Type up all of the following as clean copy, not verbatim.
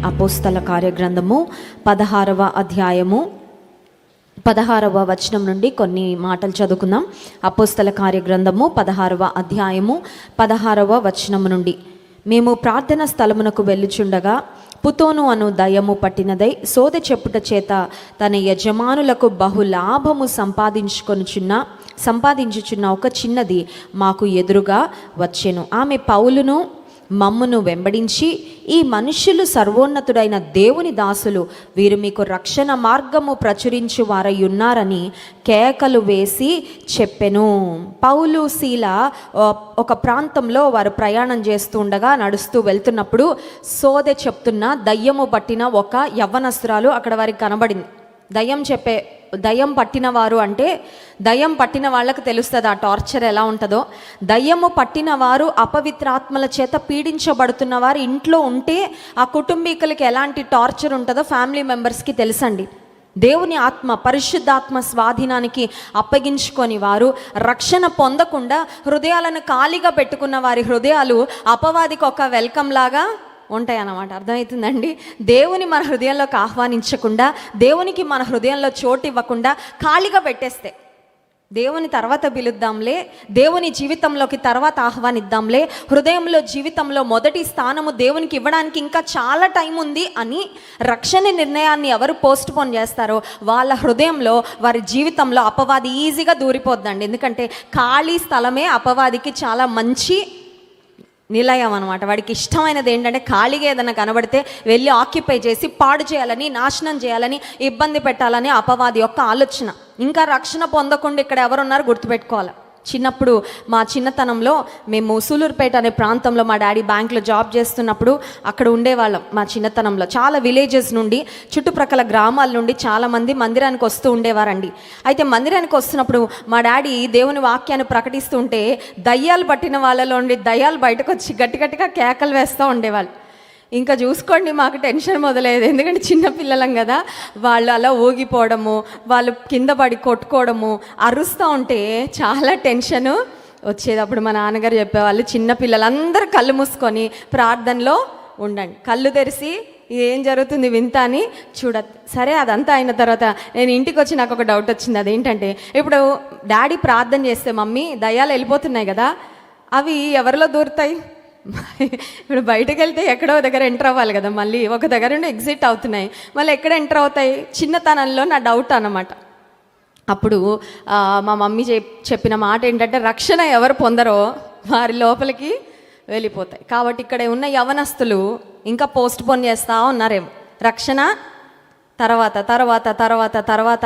అపోస్తల కార్యగ్రంథము 16వ అధ్యాయము 16వ వచనం నుండి కొన్ని మాటలు చదువుకుందాం. అపోస్తల కార్యగ్రంథము 16వ అధ్యాయము 16వ వచనము నుండి. మేము ప్రార్థన స్థలమునకు వెళ్ళుచుండగా పుతోను అను దయ్యము పట్టినదై సోదె చెప్పుట చేత తన యజమానులకు బహులాభము సంపాదించుచున్న ఒక చిన్నది మాకు ఎదురుగా వచ్చెను. ఆమె పౌలును మమ్మును వెంబడించి, ఈ మనుష్యులు సర్వోన్నతుడైన దేవుని దాసులు, వీరు మీకు రక్షణ మార్గము ప్రచురించు వారై ఉన్నారని కేకలు వేసి చెప్పెను. పౌలు శీల ఒక ప్రాంతంలో వారు ప్రయాణం చేస్తూ ఉండగా నడుస్తూ వెళ్తున్నప్పుడు సోదె చెప్తున్న దయ్యము పట్టిన ఒక యవ్వనస్తురాలు అక్కడ వారికి కనబడింది. దయ్యం పట్టిన వారు అంటే దయ్యం పట్టిన వాళ్ళకు తెలుస్తుంది ఆ టార్చర్ ఎలా ఉంటుందో. దయ్యము పట్టిన వారు అపవిత్రాత్మల చేత పీడించబడుతున్న వారు ఇంట్లో ఉంటే ఆ కుటుంబీకులకి ఎలాంటి టార్చర్ ఉంటుందో ఫ్యామిలీ మెంబర్స్కి తెలుసండి. దేవుని ఆత్మ, పరిశుద్ధాత్మ స్వాధీనానికి అప్పగించుకొని వారు రక్షణ పొందకుండా హృదయాలను ఖాళీగా పెట్టుకున్న వారి హృదయాలు అపవాదికి ఒక వెల్కమ్ లాగా ఉంటాయి అన్నమాట. అర్థమవుతుందండి? దేవుని మన హృదయంలోకి ఆహ్వానించకుండా, దేవునికి మన హృదయంలో చోటు ఇవ్వకుండా ఖాళీగా పెట్టేస్తే, దేవుని తర్వాత పిలుద్దాంలే, దేవుని జీవితంలోకి తర్వాత ఆహ్వానిద్దాంలే, హృదయంలో జీవితంలో మొదటి స్థానము దేవునికి ఇవ్వడానికి ఇంకా చాలా టైం ఉంది అని రక్షణ నిర్ణయాన్ని ఎవరు పోస్ట్ పోన్ చేస్తారో వాళ్ళ హృదయంలో, వారి జీవితంలో అపవాది ఈజీగా దూరిపోద్దండి. ఎందుకంటే ఖాళీ స్థలమే అపవాదికి చాలా మంచి నిలయం అనమాట. వాడికి ఇష్టమైనది ఏంటంటే ఖాళీగా ఏదైనా కనబడితే వెళ్ళి ఆక్యుపై చేసి పాడు చేయాలని, నాశనం చేయాలని, ఇబ్బంది పెట్టాలని అపవాది యొక్క ఆలోచన. ఇంకా రక్షణ పొందకుండా ఇక్కడ ఎవరున్నారు గుర్తుపెట్టుకోవాలి. చిన్నప్పుడు మా చిన్నతనంలో మేము సూలూరుపేట అనే ప్రాంతంలో మా డాడీ బ్యాంక్లో జాబ్ చేస్తున్నప్పుడు అక్కడ ఉండేవాళ్ళం. మా చిన్నతనంలో చాలా విలేజెస్ నుండి, చుట్టుప్రక్కల గ్రామాల నుండి చాలామంది మందిరానికి వస్తూ ఉండేవారండి. అయితే మందిరానికి వస్తున్నప్పుడు మా డాడీ దేవుని వాక్యాన్ని ప్రకటిస్తుంటే దయ్యాలు పట్టిన వాళ్ళలో ఉండి దయ్యాలు బయటకు వచ్చి గట్టిగా కేకలు వేస్తూ ఉండేవాళ్ళు. ఇంకా చూసుకోండి, మాకు టెన్షన్ మొదలయ్యేది. ఎందుకంటే చిన్నపిల్లలం కదా, వాళ్ళు అలా ఊగిపోవడము, వాళ్ళు కింద పడి కొట్టుకోవడము, అరుస్తూ ఉంటే చాలా టెన్షను వచ్చేది. అప్పుడు మా నాన్నగారు చెప్పేవాళ్ళు, చిన్నపిల్లలందరూ కళ్ళు మూసుకొని ప్రార్థనలో ఉండండి, కళ్ళు తెరిచి ఏం జరుగుతుంది వింత అని చూడద్దు. సరే, అదంతా అయిన తర్వాత నేను ఇంటికి వచ్చి నాకు ఒక డౌట్ వచ్చింది. అదేంటంటే, ఇప్పుడు డాడీ ప్రార్థన చేస్తే మమ్మీ దయ్యాలు వెళ్ళిపోతున్నాయి కదా, అవి ఎవరిలో దూరుతాయి? ఇప్పుడు బయటకు వెళ్తే ఎక్కడో దగ్గర ఎంటర్ అవ్వాలి కదా, మళ్ళీ ఒక దగ్గర నుండి ఎగ్జిట్ అవుతున్నాయి, మళ్ళీ ఎక్కడ ఎంటర్ అవుతాయి? చిన్నతనంలో నా డౌట్ అన్నమాట. అప్పుడు మా మమ్మీ చెప్పిన మాట ఏంటంటే, రక్షణ ఎవరు పొందరో వారి లోపలికి వెళ్ళిపోతాయి. కాబట్టి ఇక్కడ ఉన్న యవనస్తులు ఇంకా పోస్ట్ పోన్ చేస్తూ ఉన్నారేమో, రక్షణ తర్వాత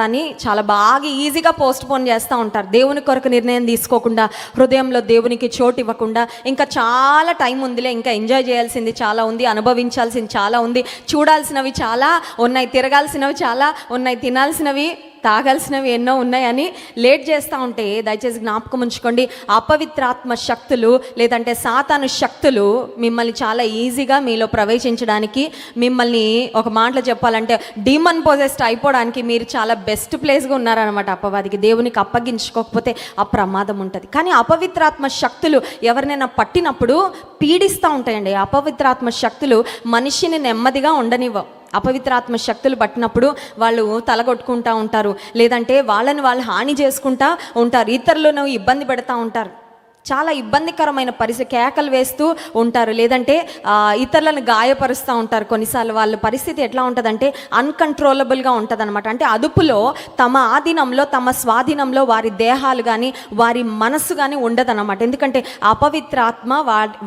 అని చాలా బాగా ఈజీగా పోస్ట్ పోన్ చేస్తూ ఉంటారు. దేవుని కొరకు నిర్ణయం తీసుకోకుండా, హృదయంలో దేవునికి చోటు ఇవ్వకుండా, ఇంకా చాలా టైం ఉందిలే, ఇంకా ఎంజాయ్ చేయాల్సింది చాలా ఉంది, అనుభవించాల్సింది చాలా ఉంది, చూడాల్సినవి చాలా ఉన్నాయి, తిరగాల్సినవి చాలా ఉన్నాయి, తినాల్సినవి తాగాల్సినవి ఎన్నో ఉన్నాయని లేట్ చేస్తూ ఉంటే, దయచేసి జ్ఞాపకం ఉంచుకోండి, అపవిత్రాత్మ శక్తులు లేదంటే సాతాను శక్తులు మిమ్మల్ని చాలా ఈజీగా మీలో ప్రవేశించడానికి, మిమ్మల్ని ఒక మాటలో చెప్పాలంటే డీమన్ పొజెస్డ్ అయిపోవడానికి మీరు చాలా బెస్ట్ ప్లేస్గా ఉన్నారనమాట. అపవాదికి దేవునికి అప్పగించుకోకపోతే ఆ ప్రమాదం ఉంటుంది. కానీ అపవిత్రాత్మ శక్తులు ఎవరినైనా పట్టినప్పుడు పీడిస్తూ ఉంటాయండి. అపవిత్రాత్మ శక్తులు మనిషిని నెమ్మదిగా ఉండనివ్వవు. అపవిత్రాత్మ శక్తులు పట్టినప్పుడు వాళ్ళు తలగొట్టుకుంటూ ఉంటారు, లేదంటే వాళ్ళని వాళ్ళు హాని చేసుకుంటూ ఉంటారు, ఇతరులను ఇబ్బంది పెడతా ఉంటారు, చాలా ఇబ్బందికరమైన పరిస్థితి, కేకలు వేస్తూ ఉంటారు, లేదంటే ఇతరులను గాయపరుస్తూ ఉంటారు. కొన్నిసార్లు వాళ్ళ పరిస్థితి ఎట్లా ఉంటుందంటే అన్కంట్రోలబుల్గా ఉంటుంది అనమాట. అంటే అదుపులో, తమ ఆధీనంలో, తమ స్వాధీనంలో వారి దేహాలు కానీ వారి మనస్సు కానీ ఉండదన్నమాట. ఎందుకంటే అపవిత్రాత్మ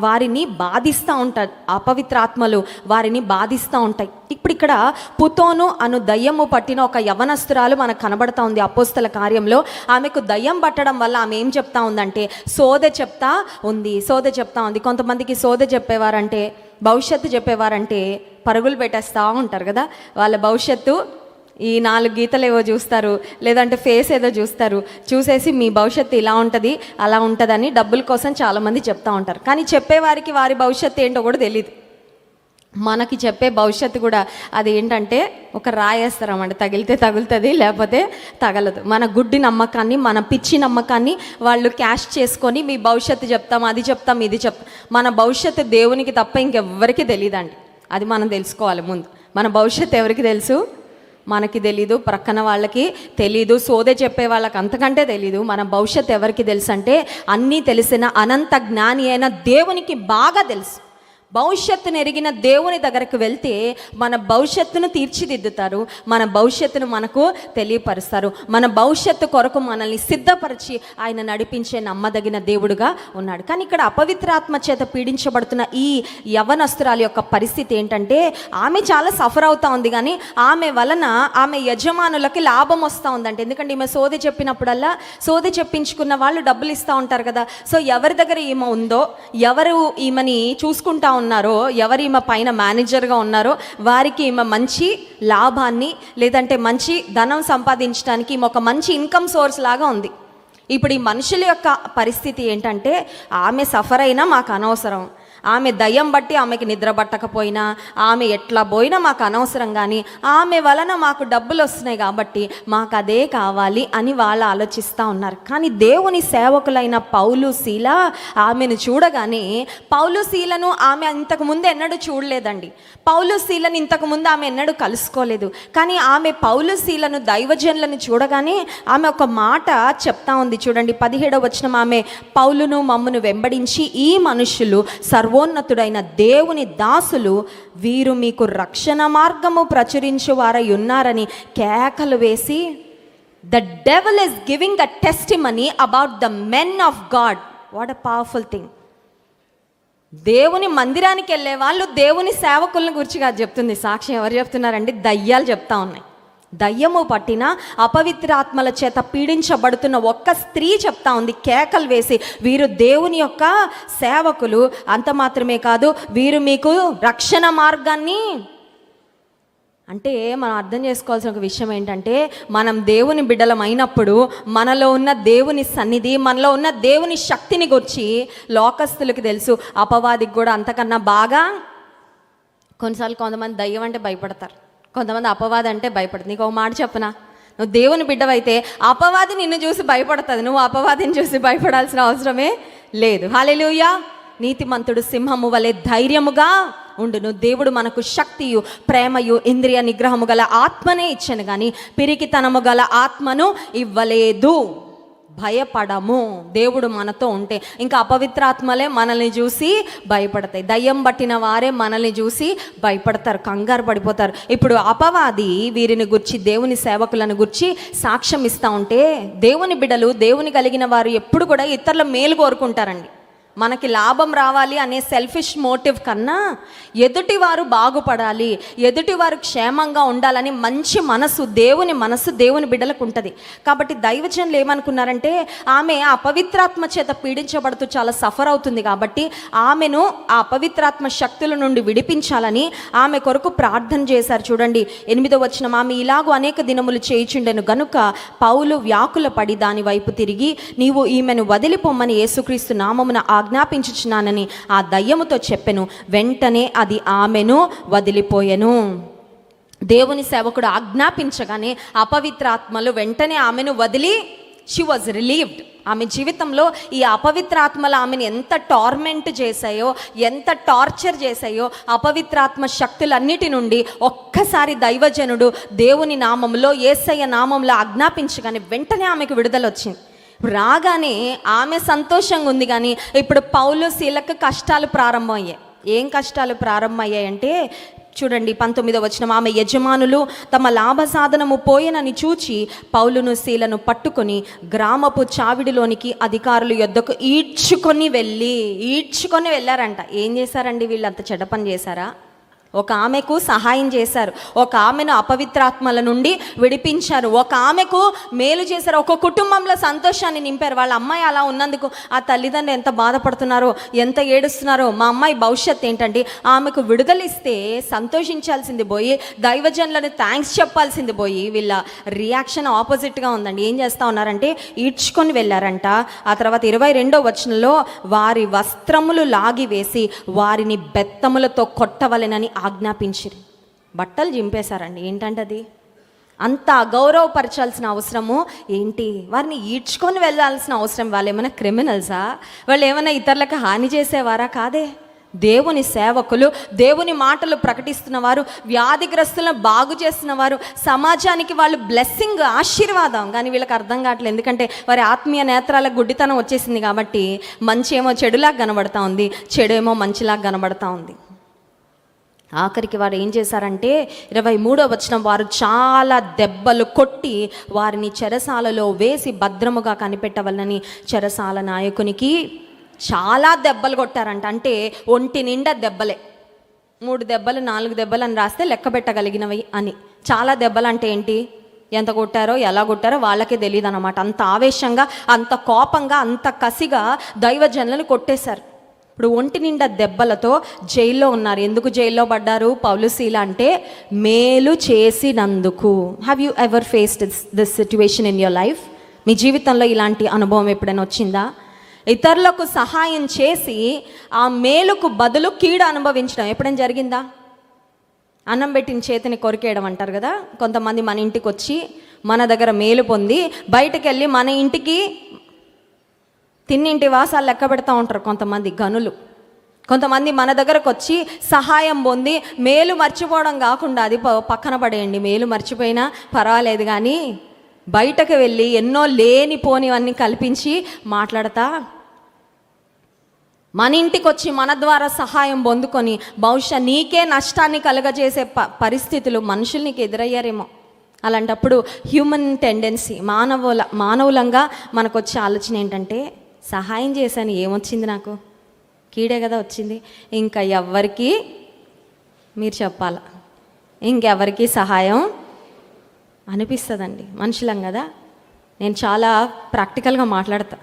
వారిని బాధిస్తూ ఉంటారు, అపవిత్రాత్మలు వారిని బాధిస్తూ ఉంటాయి. ఇప్పుడు ఇక్కడ పుతోను అను దయ్యము పట్టిన ఒక యవనస్తురాలు మనకు కనబడతా ఉంది అపోస్తల కార్యంలో. ఆమెకు దయ్యం పట్టడం వల్ల ఆమె ఏం చెప్తా ఉందంటే సోదె చెప్తా ఉంది. కొంతమందికి సోదె చెప్పేవారంటే, భవిష్యత్తు చెప్పేవారంటే పరుగులు పెట్టేస్తూ ఉంటారు కదా. వాళ్ళ భవిష్యత్తు ఈ 4 గీతలు ఏవో చూస్తారు, లేదంటే ఫేస్ ఏదో చూస్తారు, చూసేసి మీ భవిష్యత్తు ఇలా ఉంటుంది అలా ఉంటుందని డబ్బుల కోసం చాలామంది చెప్తూ ఉంటారు. కానీ చెప్పేవారికి వారి భవిష్యత్తు ఏంటో కూడా తెలియదు. మనకి చెప్పే భవిష్యత్తు కూడా అది ఏంటంటే ఒక రాయేస్తారన్నమాట, తగిలితే తగులుతుంది, లేకపోతే తగలదు. మన గుడ్డి నమ్మకాన్ని, మన పిచ్చి నమ్మకాన్ని వాళ్ళు క్యాష్ చేసుకొని మీ భవిష్యత్తు చెప్తాం, అది చెప్తాం, ఇది చెప్తాం. మన భవిష్యత్తు దేవునికి తప్ప ఇంకెవ్వరికి తెలియదండి. అది మనం తెలుసుకోవాలి ముందు. మన భవిష్యత్తు ఎవరికి తెలుసు? మనకి తెలీదు, ప్రక్కన వాళ్ళకి తెలీదు, సోదే చెప్పే వాళ్ళకి అంతకంటే తెలీదు. మన భవిష్యత్తు ఎవరికి తెలుసు అంటే అన్నీ తెలిసిన అనంత జ్ఞాని అయిన దేవునికి బాగా తెలుసు. భవిష్యత్తును ఎరిగిన దేవుని దగ్గరకు వెళ్తే మన భవిష్యత్తును తీర్చిదిద్దుతారు, మన భవిష్యత్తును మనకు తెలియపరుస్తారు. మన భవిష్యత్తు కొరకు మనల్ని సిద్ధపరిచి ఆయన నడిపించే నమ్మదగిన దేవుడుగా ఉన్నాడు. కానీ ఇక్కడ అపవిత్రాత్మ చేత పీడించబడుతున్న ఈ యవ్వనస్తురాలి యొక్క పరిస్థితి ఏంటంటే ఆమె చాలా సఫర్ అవుతా ఉంది, కానీ ఆమె వలన ఆమె యజమానులకి లాభం వస్తూ ఉందంటే. ఎందుకంటే ఈమె సోది చెప్పినప్పుడల్లా సోది చెప్పించుకున్న వాళ్ళు డబ్బులు ఇస్తూ ఉంటారు కదా. సో ఎవరి దగ్గర ఈమె ఉందో, ఎవరు ఈమెని చూసుకుంటా ఉన్నారో, ఎవరు ఈమె పైన మేనేజర్గా ఉన్నారో వారికి ఈమె మంచి లాభాన్ని లేదంటే మంచి ధనం సంపాదించడానికి ఈమె ఒక మంచి ఇన్కమ్ సోర్స్ లాగా ఉంది. ఇప్పుడు ఈ మనుషుల యొక్క పరిస్థితి ఏంటంటే ఆమె సఫర్ అయినా మాకు అనవసరం, ఆమె దయ్యం బట్టి ఆమెకి నిద్ర పట్టకపోయినా, ఆమె ఎట్లా పోయినా మాకు అనవసరం, కానీ ఆమె వలన మాకు డబ్బులు వస్తున్నాయి కాబట్టి మాకు అదే కావాలి అని వాళ్ళు ఆలోచిస్తూ ఉన్నారు. కానీ దేవుని సేవకులైన పౌలు శీల ఆమెను చూడగానే, పౌలు శీలను ఆమె ఇంతకుముందు ఎన్నడూ చూడలేదండి. పౌలు శీలను ఇంతకుముందు ఆమె ఎన్నడూ కలుసుకోలేదు. కానీ ఆమె పౌలు శీలను దైవజనులను చూడగానే ఆమె ఒక మాట చెప్తా ఉంది. చూడండి 17వ వచనం, ఆమె పౌలును మమ్మును వెంబడించి ఈ మనుషులు సర్వోన్నతుడైన దేవుని దాసులు, వీరు మీకు రక్షణ మార్గము ప్రచురించువారై ఉన్నారని కేకలు వేసి, the devil is giving a testimony about the men of God. What a powerful thing. దేవుని మందిరానికి వెళ్ళే వాళ్ళు దేవుని సేవకులను గురించి కాదు చెప్తుంది సాక్ష్యం. ఎవరు చెప్తున్నారండి? దయ్యాలు చెప్తా ఉన్నాయి. దయ్యము పట్టిన అపవిత్రాత్మల చేత పీడించబడుతున్న ఒక్క స్త్రీ చెప్తా ఉంది కేకలు వేసి, వీరు దేవుని యొక్క సేవకులు, అంత మాత్రమే కాదు వీరు మీకు రక్షణ మార్గాన్ని. అంటే మనం అర్థం చేసుకోవాల్సిన ఒక విషయం ఏంటంటే, మనం దేవుని బిడ్డలం అయినప్పుడు మనలో ఉన్న దేవుని సన్నిధి, మనలో ఉన్న దేవుని శక్తిని గురించి లోకస్తులకు తెలుసు, అపవాదికి కూడా అంతకన్నా బాగా. కొన్నిసార్లు కొంతమంది దయ్యం అంటే భయపడతారు, కొంతమంది అపవాది అంటే భయపడుతుంది. నీకు ఒక మాట చెప్పనా, నువ్వు దేవుని బిడ్డవైతే అపవాది నిన్ను చూసి భయపడుతుంది, నువ్వు అపవాదిని చూసి భయపడాల్సిన అవసరమే లేదు. హల్లెలూయా. నీతిమంతుడు సింహము వలె ధైర్యముగా ఉండును. దేవుడు మనకు శక్తియు ప్రేమయు ఇంద్రియ నిగ్రహము గల ఆత్మనే ఇచ్చాను, కానీ పిరికితనము గల ఆత్మను ఇవ్వలేదు. భయపడము. దేవుడు మనతో ఉంటే ఇంకా అపవిత్రాత్మలే మనల్ని చూసి భయపడతాయి, దయ్యం పట్టిన వారే మనల్ని చూసి భయపడతారు, కంగారు పడిపోతారు. ఇప్పుడు అపవాది వీరిని గురించి, దేవుని సేవకులను గురించి సాక్ష్యం ఇస్తూ ఉంటే, దేవుని బిడ్డలు, దేవుని కలిగిన వారు ఎప్పుడు కూడా ఇతరుల మేలు కోరుకుంటారండి. మనకి లాభం రావాలి అనే సెల్ఫిష్ మోటివ్ కన్నా ఎదుటివారు బాగుపడాలి, ఎదుటివారు క్షేమంగా ఉండాలని మంచి మనసు, దేవుని బిడ్డలకు ఉంటుంది. కాబట్టి దైవజనులు ఏమనుకున్నారంటే, ఆమె ఆ అపవిత్రాత్మ చేత పీడించబడుతూ చాలా సఫర్ అవుతుంది కాబట్టి ఆమెను ఆ అపవిత్రాత్మ శక్తుల నుండి విడిపించాలని ఆమె కొరకు ప్రార్థన చేశారు. చూడండి 8వ వచనం, ఆమె ఇలాగూ అనేక దినములు చేయుచుండెను గనుక పౌలు వ్యాకుల పడి దాని వైపు తిరిగి, నీవు ఈమెను వదిలిపోమ్మని యేసుక్రీస్తు నామమున ఆజ్ఞాపించుచున్నానని ఆ దయ్యముతో చెప్పెను. వెంటనే అది ఆమెను వదిలిపోయెను. దేవుని సేవకుడు ఆజ్ఞాపించగానే అపవిత్రాత్మలు వెంటనే ఆమెను వదిలి, షీ వాజ్ రిలీవ్డ్. ఆమె జీవితంలో ఈ అపవిత్రాత్మలు ఆమెను ఎంత టార్మెంట్ చేశాయో, ఎంత టార్చర్ చేశాయో, అపవిత్రాత్మ శక్తులన్నిటి నుండి ఒక్కసారి దైవజనుడు దేవుని నామంలో, యేసయ్య నామంలో ఆజ్ఞాపించగానే వెంటనే ఆమెకు విడుదల వచ్చింది. రాగానే ఆమె సంతోషంగా ఉంది, కానీ ఇప్పుడు పౌలు శీలకు కష్టాలు ప్రారంభమయ్యాయి. ఏం కష్టాలు ప్రారంభమయ్యాయంటే చూడండి 19వ వచనం, ఆమె యజమానులు తమ లాభ సాధనము పోయెనని చూచి పౌలును శీలను పట్టుకొని గ్రామపు చావిడిలోనికి అధికారుల యొద్దకు ఈడ్చుకొని వెళ్ళారంట. ఏం చేశారండి వీళ్ళు? అంత చెడ్డ పని చేశారా? ఒక ఆమెకు సహాయం చేశారు, ఒక ఆమెను అపవిత్రాత్మల నుండి విడిపించారు, ఒక ఆమెకు మేలు చేశారు, ఒక కుటుంబంలో సంతోషాన్ని నింపారు. వాళ్ళ అమ్మాయి అలా ఉన్నందుకు ఆ తల్లిదండ్రులు ఎంత బాధపడుతున్నారో, ఎంత ఏడుస్తున్నారో. మా అమ్మాయి భవిష్యత్తు ఏంటండి? ఆమెకు విడుదలిస్తే సంతోషించాల్సింది పోయి, దైవజనులను థ్యాంక్స్ చెప్పాల్సింది పోయి, వీళ్ళ రియాక్షన్ ఆపోజిట్గా ఉందండి. ఏం చేస్తూ ఉన్నారంటే ఈడ్చుకొని వెళ్ళారంట. ఆ తర్వాత 22వ వచనంలో, వారి వస్త్రములు లాగివేసి వారిని బెత్తములతో కొట్టవలెనని ఆజ్ఞాపించిరి. బట్టలు చింపేశారండి. ఏంటంటే అది అంత అగౌరవపరచాల్సిన అవసరము ఏంటి? వారిని ఈడ్చుకొని వెళ్ళాల్సిన అవసరం, వాళ్ళు ఏమైనా క్రిమినల్సా? వాళ్ళు ఏమైనా ఇతరులకు హాని చేసేవారా? కాదే. దేవుని సేవకులు, దేవుని మాటలు ప్రకటిస్తున్న వారు, వ్యాధిగ్రస్తులను బాగు చేస్తున్న వారు, సమాజానికి వాళ్ళు బ్లెస్సింగ్, ఆశీర్వాదం. కానీ వీళ్ళకి అర్థం కావట్లేదు, ఎందుకంటే వారి ఆత్మీయ నేత్రాల గుడ్డితనం వచ్చేసింది కాబట్టి మంచి ఏమో చెడులాగా కనబడతా ఉంది, చెడు ఏమో మంచిలాగా కనబడతా ఉంది. ఆఖరికి వారు ఏం చేశారంటే 23వ వచనం, వారు చాలా దెబ్బలు కొట్టి వారిని చెరసాలలో వేసి భద్రముగా కనిపెట్టవలనని చెరసాల నాయకునికి చాలా దెబ్బలు కొట్టారంట. అంటే ఒంటి నిండా దెబ్బలే, 3 దెబ్బలు 4 దెబ్బలు అని రాస్తే లెక్క పెట్టగలిగినవి అని. చాలా దెబ్బలు అంటే ఏంటి, ఎంత కొట్టారో ఎలా కొట్టారో వాళ్ళకే తెలియదు అనమాట. అంత ఆవేశంగా, అంత కోపంగా, అంత కసిగా దైవజనులను కొట్టేశారు. ఇప్పుడు ఒంటి నిండా దెబ్బలతో జైల్లో ఉన్నారు. ఎందుకు జైల్లో పడ్డారు పౌలు శీల అంటే మేలు చేసినందుకు. Have you ever faced this situation in your life? మీ జీవితంలో ఇలాంటి అనుభవం ఎప్పుడైనా వచ్చిందా? ఇతరులకు సహాయం చేసి ఆ మేలుకు బదులు కీడు అనుభవించడం ఎప్పుడైనా జరిగిందా? అన్నం పెట్టిన చేతిని కొరికేయడం అంటారు కదా. కొంతమంది మన ఇంటికి వచ్చి మన దగ్గర మేలు పొంది బయటకు వెళ్ళి మన ఇంటికి తిన్నింటి వాసాలు లెక్క పెడతా ఉంటారు కొంతమంది గనులు. కొంతమంది మన దగ్గరకు వచ్చి సహాయం పొంది మేలు మర్చిపోవడం కాకుండా, అది పక్కన పడేయండి, మేలు మర్చిపోయినా పర్వాలేదు, కానీ బయటకు వెళ్ళి ఎన్నో లేనిపోనివన్నీ కల్పించి మాట్లాడతా మన ఇంటికి వచ్చి మన ద్వారా సహాయం పొందుకొని బహుశా నీకే నష్టాన్ని కలుగజేసే పరిస్థితులు మనుషులు నీకు ఎదురయ్యారేమో. అలాంటప్పుడు హ్యూమన్ టెండెన్సీ, మానవులంగా మనకు వచ్చే ఆలోచన ఏంటంటే, సహాయం చేశాను, ఏమొచ్చింది నాకు? కీడే కదా వచ్చింది. ఇంకా ఎవ్వరికి మీరు చెప్పాల, ఇంకెవరికి సహాయం అనిపిస్తుందండి. మనుషులం కదా. నేను చాలా ప్రాక్టికల్గా మాట్లాడతా,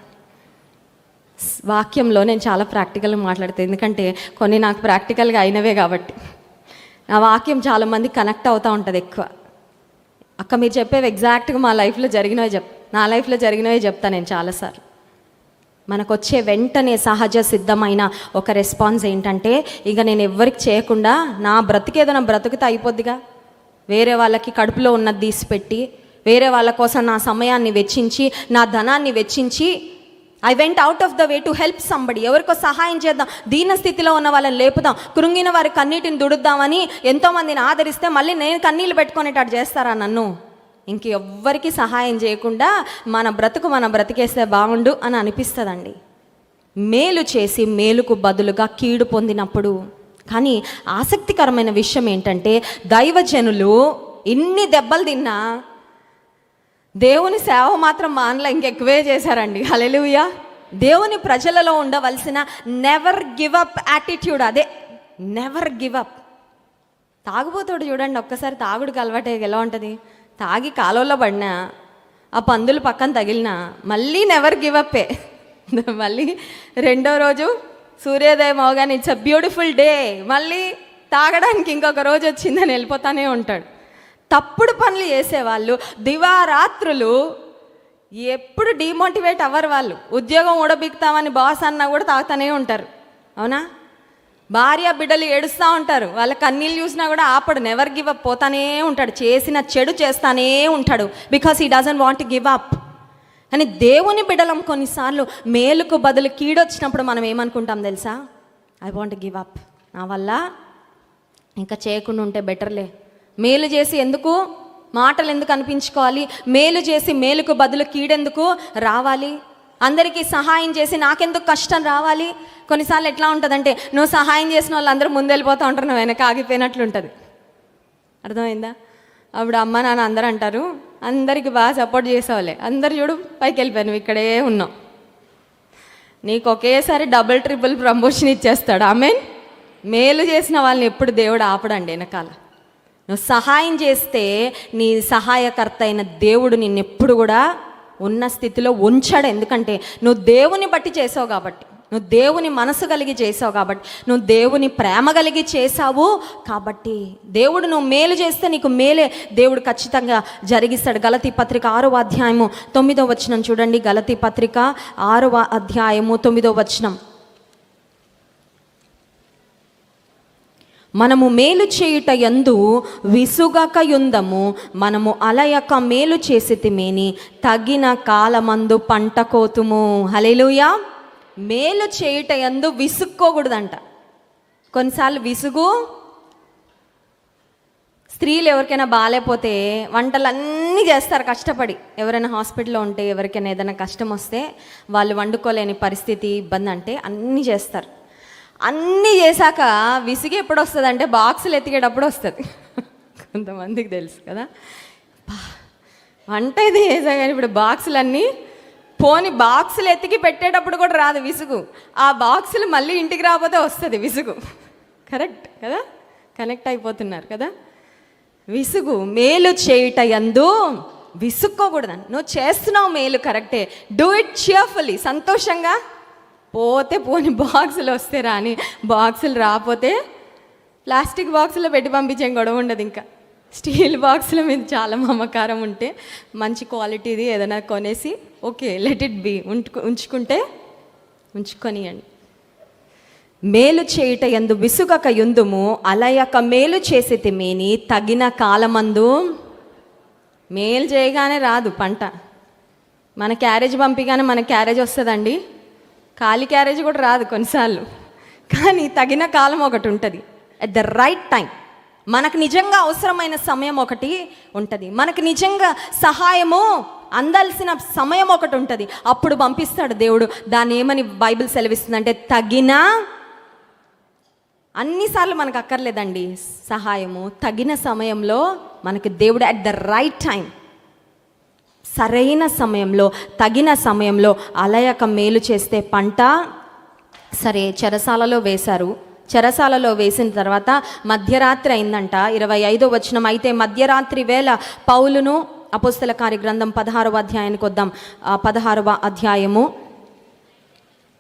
వాక్యంలో నేను చాలా ప్రాక్టికల్గా మాట్లాడతాను, ఎందుకంటే కొన్ని నాకు ప్రాక్టికల్గా అయినవే కాబట్టి. ఆ వాక్యం చాలామంది కనెక్ట్ అవుతూ ఉంటుంది ఎక్కువ. అక్క మీరు చెప్పేవి ఎగ్జాక్ట్గా మా లైఫ్లో జరిగినవే నా లైఫ్లో జరిగినవే చెప్తాను నేను చాలాసార్లు. మనకు వచ్చే వెంటనే సహజ సిద్ధమైన ఒక రెస్పాన్స్ ఏంటంటే, ఇక నేను ఎవ్వరికి చేయకుండా నా బ్రతికేదో నా బ్రతుకుతా అయిపోద్దిగా, వేరే వాళ్ళకి కడుపులో ఉన్నది తీసిపెట్టి, వేరే వాళ్ళ కోసం నా సమయాన్ని వెచ్చించి, నా ధనాన్ని వెచ్చించి, I went out of the way to help somebody. ఎవరికో సహాయం చేద్దాం, దీన స్థితిలో ఉన్న వాళ్ళని లేపుదాం, కృంగిన వారి కన్నీటిని దుడుద్దామని ఎంతోమందిని ఆదరిస్తే మళ్ళీ నేను కన్నీళ్ళు పెట్టుకునేటట్టు చేస్తారా నన్ను? ఇంకెవ్వరికి సహాయం చేయకుండా మన బ్రతికేస్తే బాగుండు అని అనిపిస్తుందండి. మేలు చేసి మేలుకు బదులుగా కీడు పొందినప్పుడు. కానీ ఆసక్తికరమైన విషయం ఏంటంటే, దైవజనులు ఇన్ని దెబ్బలు తిన్నా దేవుని సేవ మాత్రం మానలా, ఇంకెక్కువే చేశారండి. హల్లెలూయా. దేవుని ప్రజలలో ఉండవలసిన నెవర్ గివ్ అప్ యాటిట్యూడ్, అదే నెవర్ గివ్ అప్. తాగుబోతాడు చూడండి, ఒక్కసారి తాగుడుకి అలవాటే ఎలా ఉంటుంది, తాగి కాలువలో పడినా, ఆ పందులు పక్కన తగిలినా మళ్ళీ నెవర్ గివ్ అప్పే. మళ్ళీ రెండో రోజు సూర్యోదయం అవగానే ఇట్స్ అ బ్యూటిఫుల్ డే, మళ్ళీ తాగడానికి ఇంకొక రోజు వచ్చిందని వెళ్ళిపోతానే ఉంటాడు. తప్పుడు పనులు చేసేవాళ్ళు దివారాత్రులు ఎప్పుడు డిమోటివేట్ అవ్వరు వాళ్ళు. ఉద్యోగం ఊడబిక్తామని బాస్ అన్నా కూడా తాగుతూనే ఉంటారు, అవునా? భార్య బిడ్డలు ఏడుస్తూ ఉంటారు, వాళ్ళ కన్నీళ్ళు చూసినా కూడా ఆపడు, నెవర్ గివ్ అప్, పోతానే ఉంటాడు, చేసిన చెడు చేస్తానే ఉంటాడు, because he doesn't want to give up. కానీ దేవుని బిడ్డలం కొన్నిసార్లు మేలుకు బదులు కీడొచ్చినప్పుడు మనం ఏమనుకుంటాం తెలుసా? ఐ వాంట్ గివ్ అప్, నా వల్ల ఇంకా చేయకుండా ఉంటే బెటర్లే. మేలు చేసి ఎందుకు మాటలు ఎందుకు అనిపించుకోవాలి, మేలు చేసి మేలుకు బదులు కీడెందుకు రావాలి, అందరికీ సహాయం చేసి నాకెందుకు కష్టం రావాలి. కొన్నిసార్లు ఎట్లా ఉంటుందంటే, నువ్వు సహాయం చేసిన వాళ్ళు అందరూ ముందు వెళ్ళిపోతూ ఉంటారు, నువ్వు వెనక ఆగిపోయినట్లు ఉంటుంది. అర్థమైందా? అప్పుడు అమ్మ నాన్న అందరూ అంటారు, అందరికి బాగా సపోర్ట్ చేసేవాళ్ళే, అందరు చూడు పైకి వెళ్ళిపోయావు, నువ్వు ఇక్కడే ఉన్నావు, నీకు ఒకేసారి డబుల్ ట్రిపుల్ ప్రమోషన్ ఇచ్చేస్తాడు. ఆమెన్. మేలు చేసిన వాళ్ళని ఎప్పుడు దేవుడు ఆపడండి వెనకాల. నువ్వు సహాయం చేస్తే నీ సహాయకర్త అయిన దేవుడు నిన్నెప్పుడు కూడా ఉన్న స్థితిలో ఉంచాడు. ఎందుకంటే నువ్వు దేవుని బట్టి చేసావు కాబట్టి, నువ్వు దేవుని మనసు కలిగి చేసావు కాబట్టి, నువ్వు దేవుని ప్రేమ కలిగి చేసావు కాబట్టి, దేవుడు నువ్వు మేలు చేస్తే నీకు మేలే దేవుడు ఖచ్చితంగా జరిగిస్తాడు. గలతీ పత్రిక 6వ అధ్యాయము 9వ వచనం చూడండి. గలతీ పత్రిక 6వ అధ్యాయము 9వ వచనం. మనము మేలు చేయుట యందు విసుగక యుందము, మనము అలయక మేలు చేసితిమేని తగిన కాలమందు పంట కోతుము. హల్లెలూయా. మేలు చేయుట యందు విసుక్కోకూడదంట. కొన్నిసార్లు విసుగు. స్త్రీలు ఎవరికైనా బాగాలేకపోతే వంటలన్నీ చేస్తారు కష్టపడి. ఎవరైనా హాస్పిటల్లో ఉంటే, ఎవరికైనా ఏదైనా కష్టం వస్తే వాళ్ళు వండుకోలేని పరిస్థితి, ఇబ్బంది అంటే అన్నీ చేస్తారు. అన్నీ చేశాక విసిగి ఎప్పుడు వస్తుంది అంటే బాక్సులు ఎత్తికేటప్పుడు వస్తుంది. కొంతమందికి తెలుసు కదా, వంట ఇది చేసా కానీ ఇప్పుడు బాక్సులన్నీ పోని బాక్సులు ఎత్తికి పెట్టేటప్పుడు కూడా రాదు విసుగు. ఆ బాక్సులు మళ్ళీ ఇంటికి రాకపోతే వస్తుంది విసుగు. కరెక్ట్ కదా, కనెక్ట్ అయిపోతున్నారు కదా. విసుగు. మేలు చేయుట యందు విసుక్కోకూడదని. నువ్వు చేస్తున్నావు మేలు కరెక్టే, డూ ఇట్ cheerfully, సంతోషంగా. పోతే పోని బాక్సులు వస్తే రాని, బాక్సులు రాకపోతే ప్లాస్టిక్ బాక్సులో పెట్టి పంపించేం గొడవ ఉండదు. ఇంకా స్టీల్ బాక్సుల మీద చాలా మమకారం ఉంటే మంచి క్వాలిటీది ఏదైనా కొనేసి ఓకే లెట్ ఇట్ బీ ఉంచుకొనియండి. మేలు చేయుట యందు విసుగక యుందుము, అలయక మేలు చేసేది మేని తగిన కాలమందు. మేలు చేయగానే రాదు పంట. మన క్యారేజ్ పంపిగానే మన క్యారేజ్ వస్తుందండి, ఖాళీ క్యారేజ్ కూడా రాదు కొన్నిసార్లు. కానీ తగిన కాలం ఒకటి ఉంటుంది, ఎట్ ద రైట్ టైం. మనకు నిజంగా అవసరమైన సమయం ఒకటి ఉంటుంది, మనకు నిజంగా సహాయము అందాల్సిన సమయం ఒకటి ఉంటుంది. అప్పుడు పంపిస్తాడు దేవుడు. దాన్ని ఏమని బైబిల్ సెలవిస్తుందంటే తగిన. అన్నిసార్లు మనకు అక్కర్లేదండి సహాయము, తగిన సమయంలో మనకి దేవుడు అట్ ద రైట్ టైం, సరైన సమయంలో, తగిన సమయంలో అలయక మేలు చేస్తే పంట. సరే, చెరసాలలో వేశారు. చెరసాలలో వేసిన తర్వాత మధ్యరాత్రి అయిందంట. 25వ వచనం, అయితే మధ్యరాత్రి వేళ పౌలును, అపోస్తల కార్యగ్రంథం 16వ అధ్యాయానికి వద్దాం. 16వ అధ్యాయము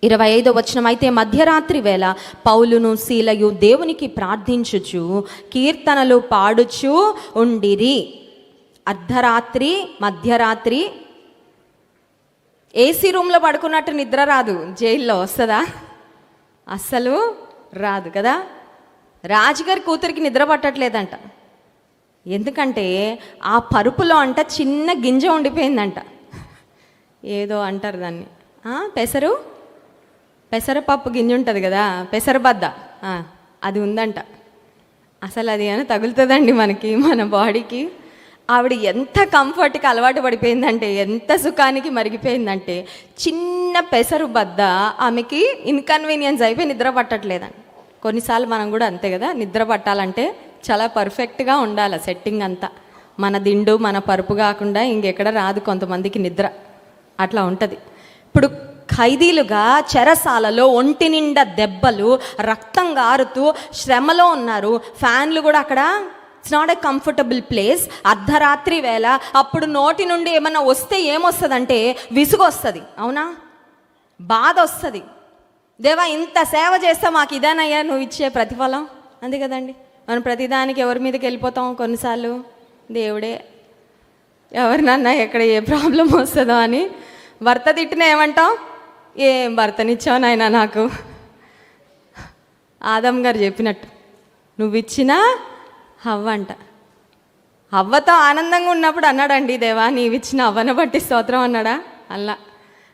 25వ వచనం, అయితే మధ్యరాత్రి వేళ పౌలును సీలయు దేవునికి ప్రార్థించుచు కీర్తనలు పాడుచు ఉండిరి. అర్ధరాత్రి, మధ్యరాత్రి. ఏసీ రూమ్లో పడుకున్నట్టు నిద్ర రాదు, జైల్లో వస్తుందా? అస్సలు రాదు కదా. రాజుగారి కూతురికి నిద్ర పట్టట్లేదంట. ఎందుకంటే ఆ పరుపులో అంట చిన్న గింజ ఉండిపోయిందంట. ఏదో అంటారు దాన్ని, పెసరపప్పు గింజ ఉంటుంది కదా, పెసరబద్ద, అది ఉందంట. అసలు అది ఏమైనా తగులుతుందండి మనకి, మన బాడీకి. ఆవిడ ఎంత కంఫర్ట్కి అలవాటు పడిపోయిందంటే, ఎంత సుఖానికి మరిగిపోయిందంటే, చిన్న పెసరు బద్ద ఆమెకి ఇన్కన్వీనియన్స్ అయిపోయి నిద్ర పట్టట్లేదండి. కొన్నిసార్లు మనం కూడా అంతే కదా, నిద్ర పట్టాలంటే చాలా పర్ఫెక్ట్గా ఉండాలి సెట్టింగ్ అంతా. మన దిండు, మన పరుపు కాకుండా ఇంకెక్కడ రాదు కొంతమందికి నిద్ర, అట్లా ఉంటుంది. ఇప్పుడు ఖైదీలుగా చెరసాలలో ఒంటి నిండా దెబ్బలు, రక్తం గారుతూ శ్రమలో ఉన్నారు. ఫ్యాన్లు కూడా అక్కడ, it's not a comfortable place. అర్ధరాత్రి వేళ. అప్పుడు నోటి నుండి ఏమన్నా వస్తే ఏమొస్తుందంటే విసుగు వస్తుంది, అవునా? బాధ వస్తుంది. దేవా, ఇంత సేవ చేస్తా, మాకు ఇదేనయ్యా నువ్వు ఇచ్చే ప్రతిఫలం. అంతే కదండి, మనం ప్రతిదానికి ఎవరి మీదకి వెళ్ళిపోతాం కొన్నిసార్లు. దేవుడే, ఎవరినన్నా ఎక్కడ ఏ ప్రాబ్లం వస్తుందో అని. భర్త తిట్టినా ఏమంటాం? ఏం భర్తనిచ్చావు నాయనా నాకు. ఆదం గారు చెప్పినట్టు, నువ్వు ఇచ్చినా హవ్వ అంట. హవ్వతో ఆనందంగా ఉన్నప్పుడు అన్నాడండి, దేవా నీవిచ్చిన హవ్వను బట్టి స్తోత్రం అన్నాడా? అలా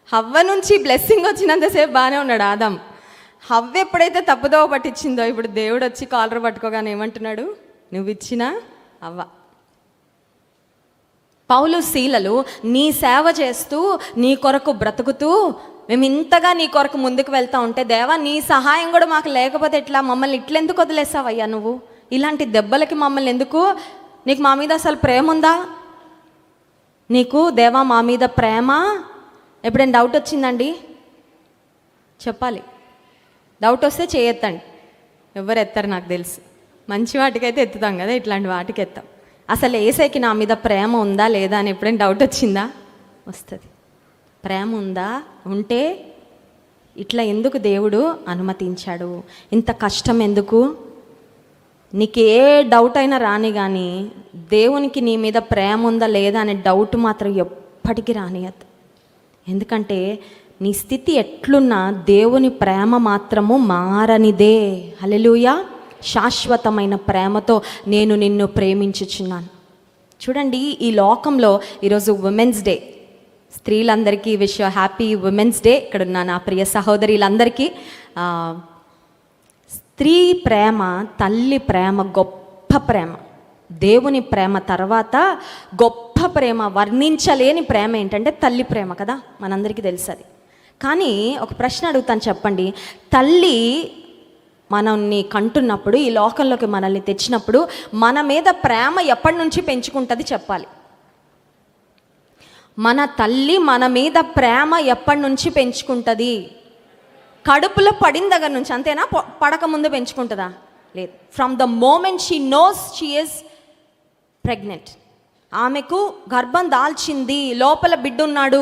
హవ్వ నుంచి బ్లెస్సింగ్ వచ్చినంతసేపు బాగానే ఉన్నాడు ఆదం. హవ్వ ఎప్పుడైతే తప్పుదోవ పట్టించిందో, ఇప్పుడు దేవుడు వచ్చి కాలర్ పట్టుకోగానే ఏమంటున్నాడు? నువ్వు ఇచ్చిన హవ్వ. పౌలు శీలలు నీ సేవ చేస్తూ, నీ కొరకు బ్రతుకుతూ, మేము ఇంతగా నీ కొరకు ముందుకు వెళ్తా ఉంటే, దేవా నీ సహాయం కూడా మాకు లేకపోతే ఎట్లా? మమ్మల్ని ఇట్లెందుకు వదిలేసావయ్యా నువ్వు? ఇలాంటి దెబ్బలకి మమ్మల్ని ఎందుకు? నీకు మా మీద అసలు ప్రేమ ఉందా? నీకు దేవా మా మీద ప్రేమ? ఎప్పుడైనా డౌట్ వచ్చిందండి? చెప్పాలి. డౌట్ వస్తే చేయెత్తండి. ఎవరు ఎత్తారు నాకు తెలుసు. మంచి వాటికైతే ఎత్తుతాం కదా, ఇట్లాంటి వాటికి ఎత్తాం. అసలు ఏసైకి నా మీద ప్రేమ ఉందా లేదా అని ఎప్పుడైనా డౌట్ వచ్చిందా? వస్తుంది. ప్రేమ ఉందా? ఉంటే ఇట్లా ఎందుకు దేవుడు అనుమతించాడు? ఇంత కష్టం ఎందుకు? నీకు ఏ డౌట్ అయినా రాని, కానీ దేవునికి నీ మీద ప్రేమ ఉందా లేదా అనే డౌట్ మాత్రం ఎప్పటికీ రానియద్దు. ఎందుకంటే నీ స్థితి ఎట్లున్నా దేవుని ప్రేమ మాత్రము మారనిదే. హల్లెలూయా. శాశ్వతమైన ప్రేమతో నేను నిన్ను ప్రేమించుచున్నాను. చూడండి, ఈ లోకంలో ఈరోజు ఉమెన్స్ డే. స్త్రీలందరికీ విష్ హ్యాపీ ఉమెన్స్ డే. ఇక్కడున్న నా ప్రియ సహోదరులందరికీ స్త్రీ ప్రేమ, తల్లి ప్రేమ గొప్ప ప్రేమ. దేవుని ప్రేమ తర్వాత గొప్ప ప్రేమ, వర్ణించలేని ప్రేమ ఏంటంటే తల్లి ప్రేమ కదా, మనందరికీ తెలుసు అది. కానీ ఒక ప్రశ్న అడుగుతాను, చెప్పండి. తల్లి మనల్ని కంటున్నప్పుడు, ఈ లోకంలోకి మనల్ని తెచ్చినప్పుడు మన మీద ప్రేమ ఎప్పటి నుంచి పెంచుకుంటుంది చెప్పాలి. మన తల్లి మన మీద ప్రేమ ఎప్పటి నుంచి పెంచుకుంటుంది? కడుపులో పడిన దగ్గర నుంచి, అంతేనా? పడక ముందు పెంచుకుంటుందా? లేదు. From the moment she knows she is pregnant, ఆమెకు గర్భం దాల్చింది, లోపల బిడ్డ ఉన్నాడు,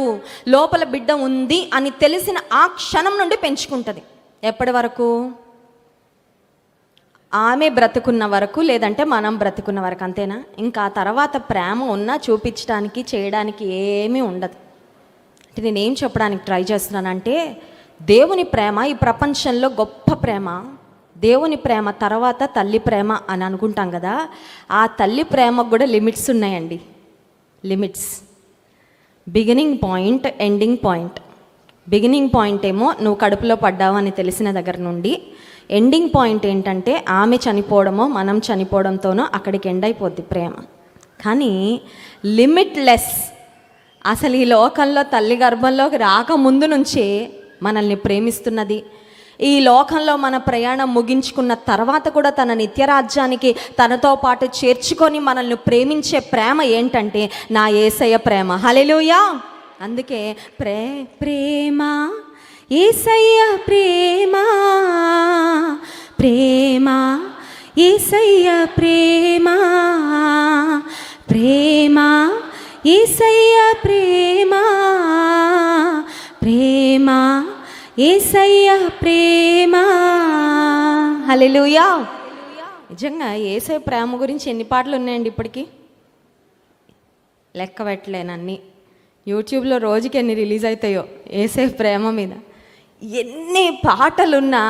లోపల బిడ్డ ఉంది అని తెలిసిన ఆ క్షణం నుండి పెంచుకుంటుంది. ఎప్పటి వరకు? ఆమె బ్రతుకున్న వరకు, లేదంటే మనం బ్రతుకున్న వరకు, అంతేనా? ఇంకా తర్వాత ప్రేమ ఉన్నా చూపించడానికి, చేయడానికి ఏమీ ఉండదు. అంటే నేనేం చెప్పడానికి ట్రై చేస్తున్నానంటే, దేవుని ప్రేమ ఈ ప్రపంచంలో గొప్ప ప్రేమ. దేవుని ప్రేమ తర్వాత తల్లి ప్రేమ అని అనుకుంటాం కదా, ఆ తల్లి ప్రేమకు కూడా లిమిట్స్ ఉన్నాయండి. Limits. Beginning point, ending point. Beginning point ఏమో నువ్వు కడుపులో పడ్డావు అని తెలిసిన దగ్గర నుండి, ఎండింగ్ పాయింట్ ఏంటంటే ఆమె చనిపోవడమో మనం చనిపోవడంతోనో అక్కడికి ఎండ్ అయిపోద్ది ప్రేమ. కానీ లిమిట్లెస్. అసలు ఈ లోకంలో తల్లి గర్భంలోకి రాకముందు నుంచే మనల్ని ప్రేమిస్తున్నది. ఈ లోకంలో మన ప్రయాణం ముగించుకున్న తర్వాత కూడా తన నిత్యరాజ్యానికి తనతో పాటు చేర్చుకొని మనల్ని ప్రేమించే ప్రేమ ఏంటంటే నా యేసయ్య ప్రేమ. హల్లెలూయా. అందుకే ప్రేమ యేసయ్య ప్రేమ, ప్రేమ యేసయ్య ప్రేమ, ప్రేమ యేసయ్య ప్రేమ, ప్రేమ యేసయ్య ప్రేమ. హల్లెలూయా. నిజంగా యేసయ్య ప్రేమ గురించి ఎన్ని పాటలు ఉన్నాయండి ఇప్పటికీ? లెక్క పెట్టలేనన్ని. యూట్యూబ్లో రోజుకి ఎన్ని రిలీజ్ అవుతాయో యేసయ్య ప్రేమ మీద. ఎన్ని పాటలున్నా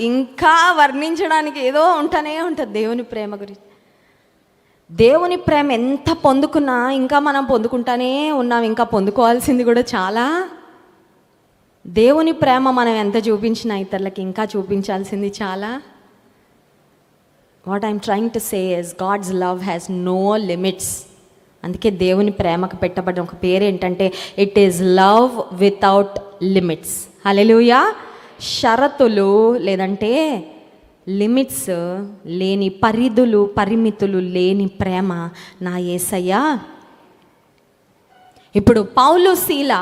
ఇంకా వర్ణించడానికి ఏదో ఉంటూనే ఉంటుంది దేవుని ప్రేమ గురించి. దేవుని ప్రేమ ఎంత పొందుకున్నా ఇంకా మనం పొందుకుంటానే ఉన్నాం, ఇంకా పొందుకోవాల్సింది కూడా చాలా. దేవుని ప్రేమ మనం ఎంత చూపించినా ఇతరులకి ఇంకా చూపించాల్సింది చాలా. What I'm trying to say is God's love has no limits. అందుకే దేవుని ప్రేమకు పెట్టబడిన ఒక పేరు ఏంటంటే it is love without limits. Hallelujah. షరతులు లేదంటే లిమిట్స్ లేని, పరిధులు పరిమితులు లేని ప్రేమ నా యేసయ్య. ఇప్పుడు పౌలు శీల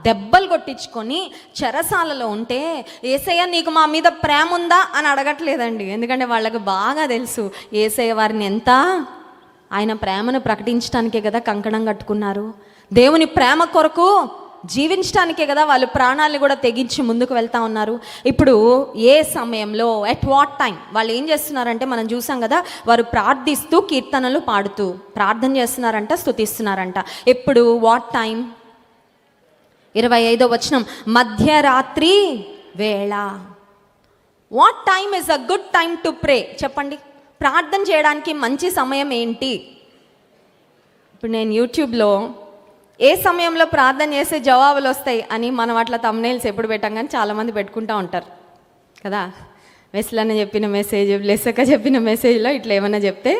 దెబ్బలు కొట్టించుకొని చెరసాలలో ఉంటే యేసయ్య నీకు మా మీద ప్రేమ ఉందా అని అడగట్లేదండి. ఎందుకంటే వాళ్ళకి బాగా తెలుసు యేసయ్య వారిని ఎంత, ఆయన ప్రేమను ప్రకటించడానికే కదా కంకణం కట్టుకున్నారు. దేవుని ప్రేమ కొరకు జీవించడానికే కదా వాళ్ళు ప్రాణాలను కూడా తెగించి ముందుకు వెళ్తా ఉన్నారు. ఇప్పుడు ఏ సమయంలో, ఎట్ వాట్ టైం వాళ్ళు ఏం చేస్తున్నారంటే మనం చూసాం కదా, వారు ప్రార్థిస్తూ కీర్తనలు పాడుతూ ప్రార్థన చేస్తున్నారంట, స్తుతిస్తున్నారంట. ఎప్పుడు? What time? 25వ వచనం, మధ్యరాత్రి వేళ. What time is a good time to ప్రే? చెప్పండి. ప్రార్థన చేయడానికి మంచి సమయం ఏంటి? ఇప్పుడు నేను యూట్యూబ్లో ఏ సమయంలో ప్రార్థన చేస్తే జవాబులు వస్తాయి అని మనం అట్లా థంబ్నెయిల్స్ ఎప్పుడు పెట్టాం, కానీ చాలామంది పెట్టుకుంటూ ఉంటారు కదా. వెస్లన్న చెప్పిన మెసేజ్, లెస్సక్క చెప్పిన మెసేజ్లో ఇట్లా ఏమన్నా చెప్తే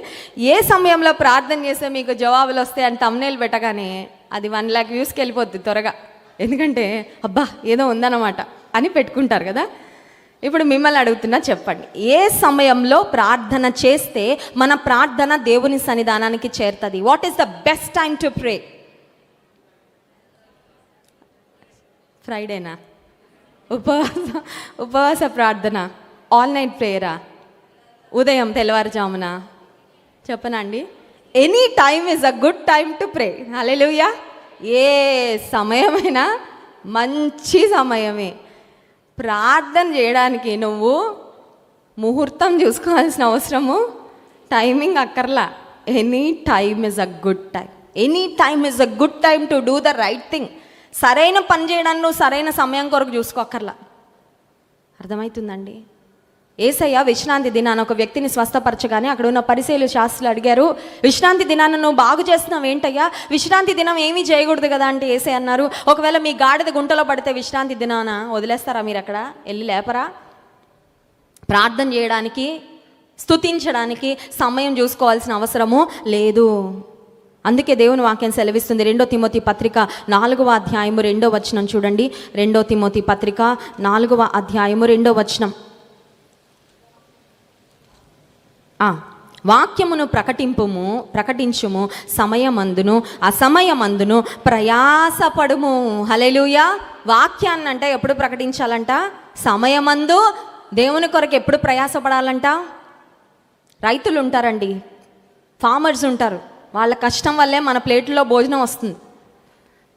ఏ సమయంలో ప్రార్థన చేస్తే మీకు జవాబులు వస్తాయి అని థంబ్నెయిల్ పెట్టగానే అది 1 lakh వ్యూస్కి వెళ్ళిపోద్ది త్వరగా. ఎందుకంటే అబ్బా ఏదో ఉందన్నమాట అని పెట్టుకుంటారు కదా. ఇప్పుడు మిమ్మల్ని అడుగుతున్నా, చెప్పండి, ఏ సమయంలో ప్రార్థన చేస్తే మన ప్రార్థన దేవుని సన్నిధానానికి చేరుతుంది? What is the best time to pray? ఫ్రైడేనా? ఉపవాస ప్రార్థన, ఆల్ నైట్ ప్రేయరా, ఉదయం తెల్లవారుజామున? చెప్పనండి. Any time is a good time to pray. Hallelujah. ఏ సమయమైనా మంచి సమయమే. ప్రార్థన చేయడానికి నువ్వు ముహూర్తం చూసుకోవాల్సిన అవసరము, టైమింగ్ అక్కర్లా. Any time is a good time. Any time is a good time to do the right thing. సరైన పని చేయడానికి నువ్వు సరైన సమయం కొరకు చూసుకోక్కర్లా. అర్థమవుతుందండి? యేసయ్య విశ్రాంతి దినాన ఒక వ్యక్తిని స్వస్థపరచగానే అక్కడ ఉన్న పరిసయ్యులు, శాస్త్రులు అడిగారు, విశ్రాంతి దినాన్ని నువ్వు బాగు చేస్తున్నావు ఏంటయ్యా? విశ్రాంతి దినం ఏమీ చేయకూడదు కదా అంటే యేసయ్య అన్నారు, ఒకవేళ మీ గాడిద గుంటలో పడితే విశ్రాంతి దినాన వదిలేస్తారా మీరు? అక్కడ వెళ్ళి లేపరా? ప్రార్థన చేయడానికి, స్తుతించడానికి సమయం చూసుకోవాల్సిన అవసరము లేదు. అందుకే దేవుని వాక్యం సెలవిస్తుంది. 2 తిమోతి పత్రిక 4వ అధ్యాయము 2వ వచనం చూడండి. 2 తిమోతి పత్రిక 4వ అధ్యాయము 2వ వచనం. వాక్యమును ప్రకటించుము, సమయమందును అసమయమందును ప్రయాసపడుము. హల్లెలూయా. వాక్యాన్ని అంటే ఎప్పుడు ప్రకటించాలంట? సమయమందు. దేవుని కొరకు ఎప్పుడు ప్రయాసపడాలంట? రైతులు ఉంటారండి, ఫార్మర్స్ ఉంటారు, వాళ్ళ కష్టం వల్లే మన ప్లేట్లో భోజనం వస్తుంది.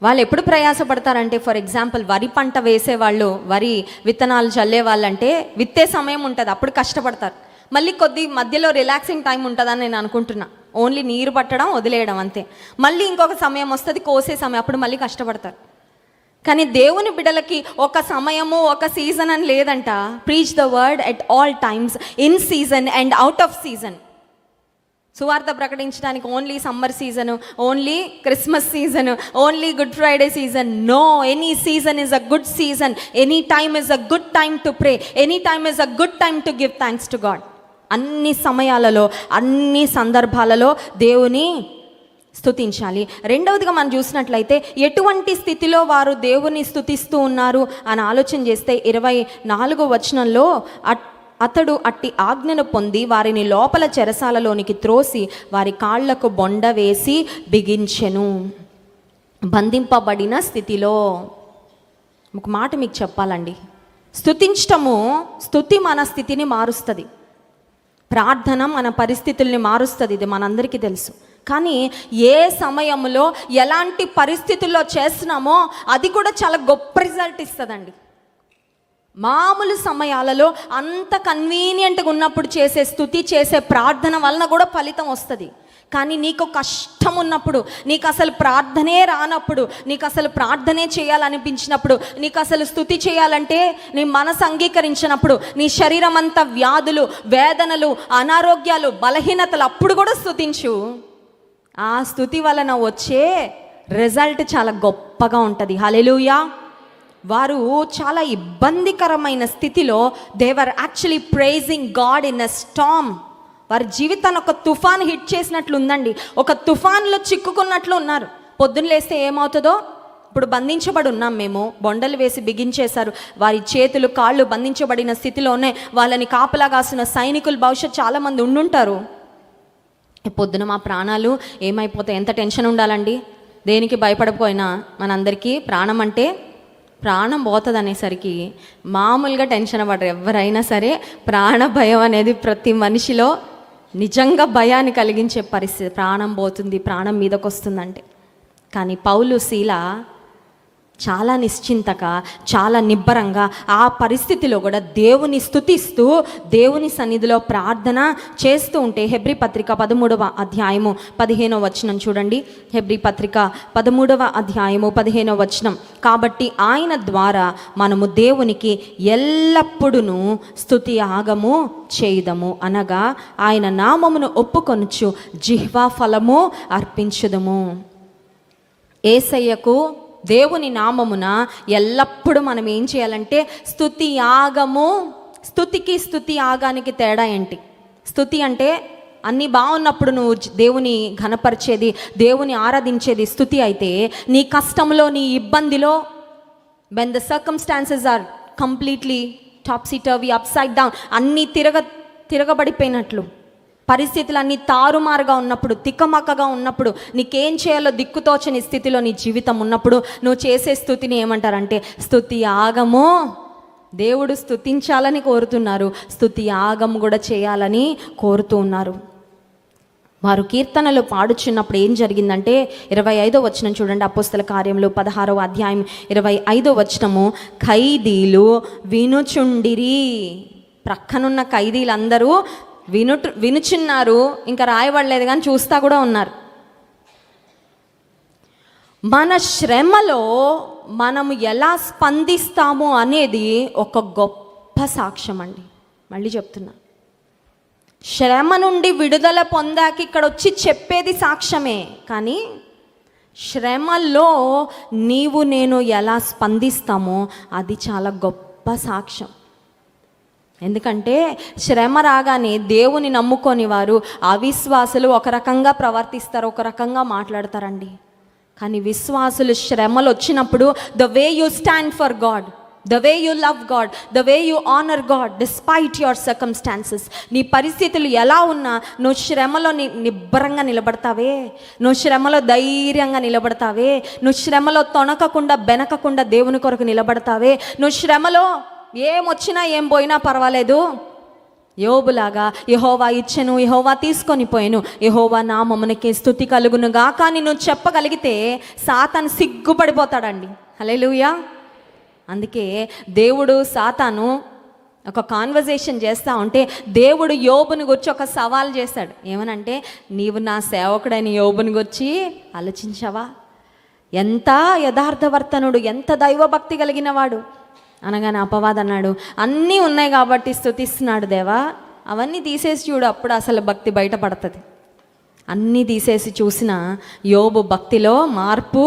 వాళ్ళు ఎప్పుడు ప్రయాసపడతారంటే, ఫర్ ఎగ్జాంపుల్ వరి పంట వేసేవాళ్ళు, వరి విత్తనాలు చల్లే వాళ్ళంటే విత్తే సమయం ఉంటుంది, అప్పుడు కష్టపడతారు. మళ్ళీ కొద్ది మధ్యలో రిలాక్సింగ్ టైం ఉంటుందని నేను అనుకుంటున్నా. ఓన్లీ నీరు పట్టడం, వదిలేయడం అంతే. మళ్ళీ ఇంకొక సమయం వస్తుంది, కోసే సమయం, అప్పుడు మళ్ళీ కష్టపడతారు. కానీ దేవుని బిడ్డలకి ఒక సమయము, ఒక సీజన్ అని లేదంట. Preach the word at all times, in season and out of season. సువార్త ప్రకటించడానికి only summer season, only Christmas season, only good Friday season. No, any season is a good season. Any time is a good time to pray. Any time is a good time to give thanks to God. అన్ని సమయాలలో, అన్ని సందర్భాలలో దేవుని స్తుతించాలి. రెండవదిగా మనం చూసినట్లయితే ఎటువంటి స్థితిలో వారు దేవుని స్తుతిస్తూ ఉన్నారు అని ఆలోచన చేస్తే 24వ వచనంలో, అతడు అట్టి ఆజ్ఞను పొంది వారిని లోపల చెరసాలలోనికి త్రోసి వారి కాళ్లకు బొండ వేసి బిగించెను. బంధింపబడిన స్థితిలో. ఒక మాట మీకు చెప్పాలండి, స్తుతి మన స్థితిని మారుస్తుంది. ప్రార్థన మన పరిస్థితుల్ని మారుస్తుంది, ఇది మనందరికీ తెలుసు. కానీ ఏ సమయంలో ఎలాంటి పరిస్థితుల్లో చేస్తున్నామో అది కూడా చాలా గొప్ప రిజల్ట్ ఇస్తుందండి. మామూలు సమయాలలో అంత కన్వీనియంట్గా ఉన్నప్పుడు చేసే స్తుతి, చేసే ప్రార్థన వలన కూడా ఫలితం వస్తుంది. కానీ నీకు కష్టం ఉన్నప్పుడు, నీకు అసలు ప్రార్థనే రానప్పుడు, నీకు అసలు ప్రార్థనే చేయాలనిపించినప్పుడు, నీకు అసలు స్తుతి చేయాలంటే నీ మనసు అంగీకరించినప్పుడు, నీ శరీరం అంతా వ్యాధులు, వేదనలు, అనారోగ్యాలు, బలహీనతలు, అప్పుడు కూడా స్తుతించు. ఆ స్తుతి వలన వచ్చే రిజల్ట్ చాలా గొప్పగా ఉంటుంది. హల్లెలూయా. వారు చాలా ఇబ్బందికరమైన స్థితిలో they were actually pricing God in a Storm. వారి జీవితాన్ని ఒక తుఫాన్ హిట్ చేసినట్లు ఉందండి. ఒక తుఫాన్లో చిక్కుకున్నట్లు ఉన్నారు. పొద్దున్న లేస్తే ఏమవుతుందో, ఇప్పుడు బంధించబడి ఉన్నాం మేము, బొండలు వేసి బిగించేశారు. వారి చేతులు, కాళ్ళు బంధించబడిన స్థితిలోనే వాళ్ళని కాపలా కాసిన సైనికులు భవిష్యత్ చాలామంది ఉండుంటారు. పొద్దున మా ప్రాణాలు ఏమైపోతాయి, ఎంత టెన్షన్ ఉండాలండి. దేనికి భయపడకపోయినా మనందరికీ ప్రాణం అంటే ప్రాణం పోతుంది అనేసరికి మామూలుగా టెన్షన్ పడరు ఎవరైనా సరే. ప్రాణ భయం అనేది ప్రతి మనిషిలో నిజంగా భయాన్ని కలిగించే పరిస్థితి. ప్రాణం పోతుంది, ప్రాణం మీదకి వస్తుందంటే. కానీ పౌలు, శీల చాలా నిశ్చింతగా, చాలా నిబ్బరంగా ఆ పరిస్థితిలో కూడా దేవుని స్తుతిస్తూ దేవుని సన్నిధిలో ప్రార్థన చేస్తూ ఉంటే, హెబ్రీ పత్రిక 13వ అధ్యాయము 15వ వచనం చూడండి. హెబ్రీ పత్రిక 13వ అధ్యాయము 15వ వచనం. కాబట్టి ఆయన ద్వారా మనము దేవునికి ఎల్లప్పుడూ స్తుతి యాగము చేయుదము, అనగా ఆయన నామమును ఒప్పుకొనుచు జిహ్వా ఫలము అర్పించుదము. యేసయ్యకు, దేవుని నామమున ఎల్లప్పుడూ మనం ఏం చేయాలంటే స్తుతి యాగము. స్తుతికి స్తుతి యాగానికి తేడా ఏంటి? స్తుతి అంటే అన్నీ బాగున్నప్పుడు నువ్వు దేవుని ఘనపరిచేది, దేవుని ఆరాధించేది స్తుతి అయితే, నీ కష్టంలో, నీ ఇబ్బందిలో, when the circumstances are completely topsy turvy, upside down, అన్నీ తిరగబడిపోయినట్లు, పరిస్థితులన్నీ తారుమారుగా ఉన్నప్పుడు, తిక్కమక్కగా ఉన్నప్పుడు, నీకేం చేయాలో దిక్కుతోచని స్థితిలో నీ జీవితం ఉన్నప్పుడు నువ్వు చేసే స్తుతిని ఏమంటారంటే స్తుతి యాగము. దేవుడు స్తుతించాలని కోరుతున్నారు, స్తుతి యాగం కూడా చేయాలని కోరుతూ ఉన్నారు. వారు కీర్తనలు పాడుచున్నప్పుడు ఏం జరిగిందంటే 25వ వచనం చూడండి. అపోస్తల కార్యములు 16వ అధ్యాయం 25వ వచనము. ఖైదీలు వినుచుండిరి. ప్రక్కనున్న ఖైదీలందరూ వినుచున్నారు, ఇంకా రాయబడలేదు కానీ చూస్తా కూడా ఉన్నారు. మన శ్రమలో మనము ఎలా స్పందిస్తాము అనేది ఒక గొప్ప సాక్ష్యం అండి. మళ్ళీ చెప్తున్నా, శ్రమ నుండి విడుదల పొందాక ఇక్కడ వచ్చి చెప్పేది సాక్ష్యమే, కానీ శ్రమలో నీవు నేను ఎలా స్పందిస్తామో అది చాలా గొప్ప సాక్ష్యం. ఎందుకంటే శ్రమ రాగానే దేవుని నమ్ముకొని వారు అవిశ్వాసులు ఒక రకంగా ప్రవర్తిస్తారు, ఒక రకంగా మాట్లాడతారండి. కానీ విశ్వాసులు శ్రమలు వచ్చినప్పుడు the way you stand for God, the way you love God, the way you honour God despite your circumstances. నీ పరిస్థితులు ఎలా ఉన్నా నువ్వు శ్రమలో నిబ్బరంగా నిలబడతావే, నువ్వు శ్రమలో ధైర్యంగా నిలబడతావే, నువ్వు శ్రమలో తొణకకుండా బెనకకుండా దేవుని కొరకు నిలబడతావే, నువ్వు శ్రమలో ఏమొచ్చినా ఏం పోయినా పర్వాలేదు. యోబులాగా యెహోవా ఇచ్చెను, యెహోవా తీసుకొని పోయాను, యెహోవా నామమునకే స్తుతి కలుగునుగా కానీ నువ్వు చెప్పగలిగితే సాతాను సిగ్గుపడిపోతాడండి. హల్లెలూయా. అందుకే దేవుడు సాతాను ఒక కాన్వర్జేషన్ చేస్తూ ఉంటే దేవుడు యోబుని గురించి ఒక సవాల్ చేశాడు. ఏమనంటే, నీవు నా సేవకుడైన యోబుని గురించి ఆలోచించావా? ఎంత యథార్థవర్తనుడు, ఎంత దైవభక్తి కలిగిన వాడు అనగానే అపవాది అన్నాడు, అన్నీ ఉన్నాయి కాబట్టి స్తుతిస్తున్నాడు దేవా, అవన్నీ తీసేసి చూడు, అప్పుడు అసలు భక్తి బయటపడుతుంది. అన్నీ తీసేసి చూసిన యోబు భక్తిలో మార్పు,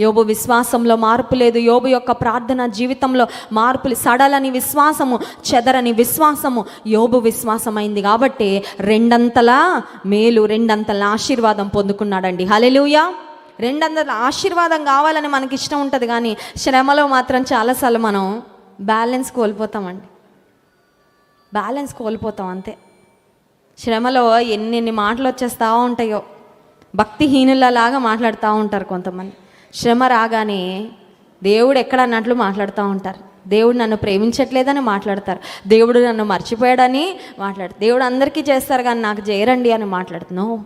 యోబు విశ్వాసంలో మార్పు లేదు, యోబు యొక్క ప్రార్థన జీవితంలో మార్పులు, సడలని విశ్వాసము, చెదరని విశ్వాసము యోబు విశ్వాసమైంది కాబట్టి రెండంతల మేలు, రెండంతల ఆశీర్వాదం పొందుకున్నాడండి. హల్లెలూయా. రెండంతల ఆశీర్వాదం కావాలని మనకి ఇష్టం ఉంటుంది, కానీ శ్రమలో మాత్రం చాలాసార్లు మనం బ్యాలెన్స్ కోల్పోతామండి. బ్యాలెన్స్ కోల్పోతాం అంతే. శ్రమలో ఎన్నెన్ని మాటలు వచ్చేస్తూ ఉంటాయో, భక్తిహీనులలాగా మాట్లాడుతూ ఉంటారు కొంతమంది. శ్రమ రాగానే దేవుడు ఎక్కడ అన్నట్లు మాట్లాడుతూ ఉంటారు, దేవుడు నన్ను ప్రేమించట్లేదని మాట్లాడతారు, దేవుడు నన్ను మర్చిపోయాడని మాట్లాడతారు, దేవుడు అందరికీ చేస్తారు కానీ నాకు చేయరండి అని మాట్లాడుతున్నావు.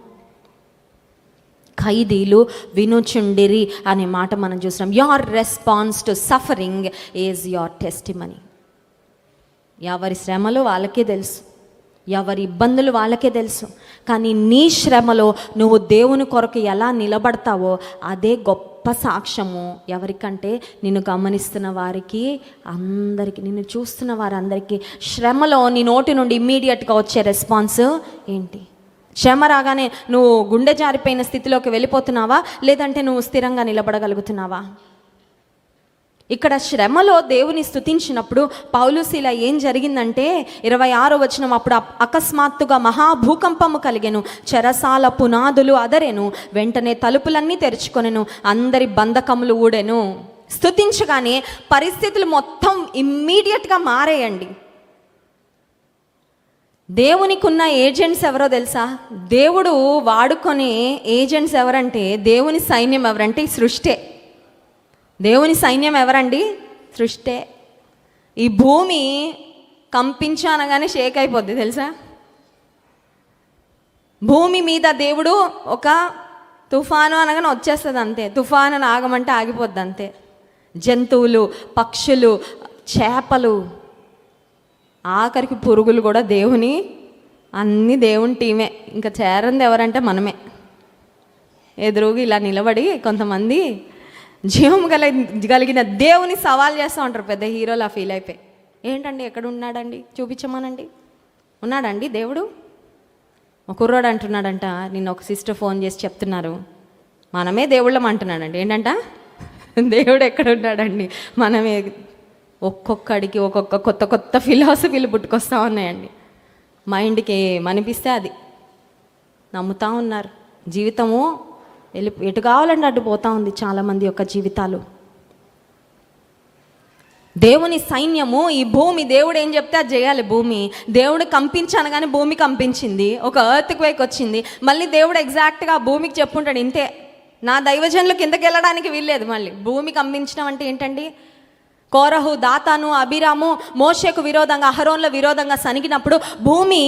ఖైదీలు వినుచుండిరి అనే మాట మనం చూస్తున్నాం. Your response to suffering is your testimony. ఎవరి శ్రమలు వాళ్ళకే తెలుసు, ఎవరి ఇబ్బందులు వాళ్ళకే తెలుసు, కానీ నీ శ్రమలో నువ్వు దేవుని కొరకు ఎలా నిలబడతావో అదే గొప్ప సాక్ష్యము. ఎవరికంటే నిన్ను గమనిస్తున్న వారికి అందరికీ, నిన్ను చూస్తున్న వారందరికీ. శ్రమలో నీ నోటి నుండి ఇమ్మీడియట్గా వచ్చే రెస్పాన్స్ ఏంటి? శ్రమ రాగానే నువ్వు గుండె జారిపోయిన స్థితిలోకి వెళ్ళిపోతున్నావా, లేదంటే నువ్వు స్థిరంగా నిలబడగలుగుతున్నావా? ఇక్కడ శ్రమలో దేవుని స్తుతించినప్పుడు పౌలు శీల ఏం జరిగిందంటే 26వ వచనం, అప్పుడు అకస్మాత్తుగా మహాభూకంపము కలిగెను, చెరసాల పునాదులు అదరెను, వెంటనే తలుపులన్నీ తెరుచుకొనెను, అందరి బంధకములు ఊడెను. స్తుతించగానే పరిస్థితులు మొత్తం ఇమ్మీడియట్గా మారేయండి. దేవునికి ఉన్న ఏజెంట్స్ ఎవరో తెలుసా? దేవుడు వాడుకునే ఏజెంట్స్ ఎవరంటే, దేవుని సైన్యం ఎవరంటే సృష్టే. దేవుని సైన్యం ఎవరండి? సృష్టే. ఈ భూమి కంపించనగానే షేక్ అయిపోద్ది తెలుసా? భూమి మీద దేవుడు ఒక తుఫాను అనగానే వచ్చేస్తుంది అంతే, తుఫాను ఆగమంటే ఆగిపోద్ది అంతే. జంతువులు, పక్షులు, చేపలు, ఆఖరికి పురుగులు కూడా దేవుని, అన్నీ దేవుని టీమే. ఇంకా చేరంది ఎవరంటే మనమే. ఎదురుగా ఇలా నిలబడి కొంతమంది జీవం కలిగిన దేవుని సవాల్ చేస్తూ ఉంటారు, పెద్ద హీరోలా ఫీల్ అయిపోయి. ఏంటండి ఎక్కడ ఉన్నాడండి చూపించమనండి, ఉన్నాడండి దేవుడు? ఒక కుర్రోడు అంటున్నాడంట, నిన్న ఒక సిస్టర్ ఫోన్ చేసి చెప్తున్నారు, మనమే దేవుళ్ళం అంటున్నాడండి. ఏంటంట, దేవుడు ఎక్కడ ఉన్నాడండి? మనమే. ఒక్కొక్కడికి ఒక్కొక్క కొత్త కొత్త ఫిలాసఫీలు పుట్టుకొస్తూ ఉన్నాయండి. మైండ్కి ఏమనిపిస్తే అది నమ్ముతూ ఉన్నారు. జీవితము ఎటు కావాలంటే అటు పోతూ ఉంది చాలామంది యొక్క జీవితాలు. దేవుని సైన్యము ఈ భూమి, దేవుడు ఏం చెప్తే అది చేయాలి. భూమి దేవుడు కంపించాను కానీ భూమి కంపించింది, ఒక ఎర్త్ క్వేక్ వచ్చింది. మళ్ళీ దేవుడు ఎగ్జాక్ట్గా భూమికి చెప్పుంటాడు, ఇంతే, నా దైవజనులు కిందకి వెళ్ళడానికి వీల్లేదు. మళ్ళీ భూమి కంపించడం అంటే ఏంటండి? కోరహు, దాతాను, అబీరాము మోషేకు విరోధంగా, అహరోన్ల విరోధంగా సనిగినప్పుడు భూమి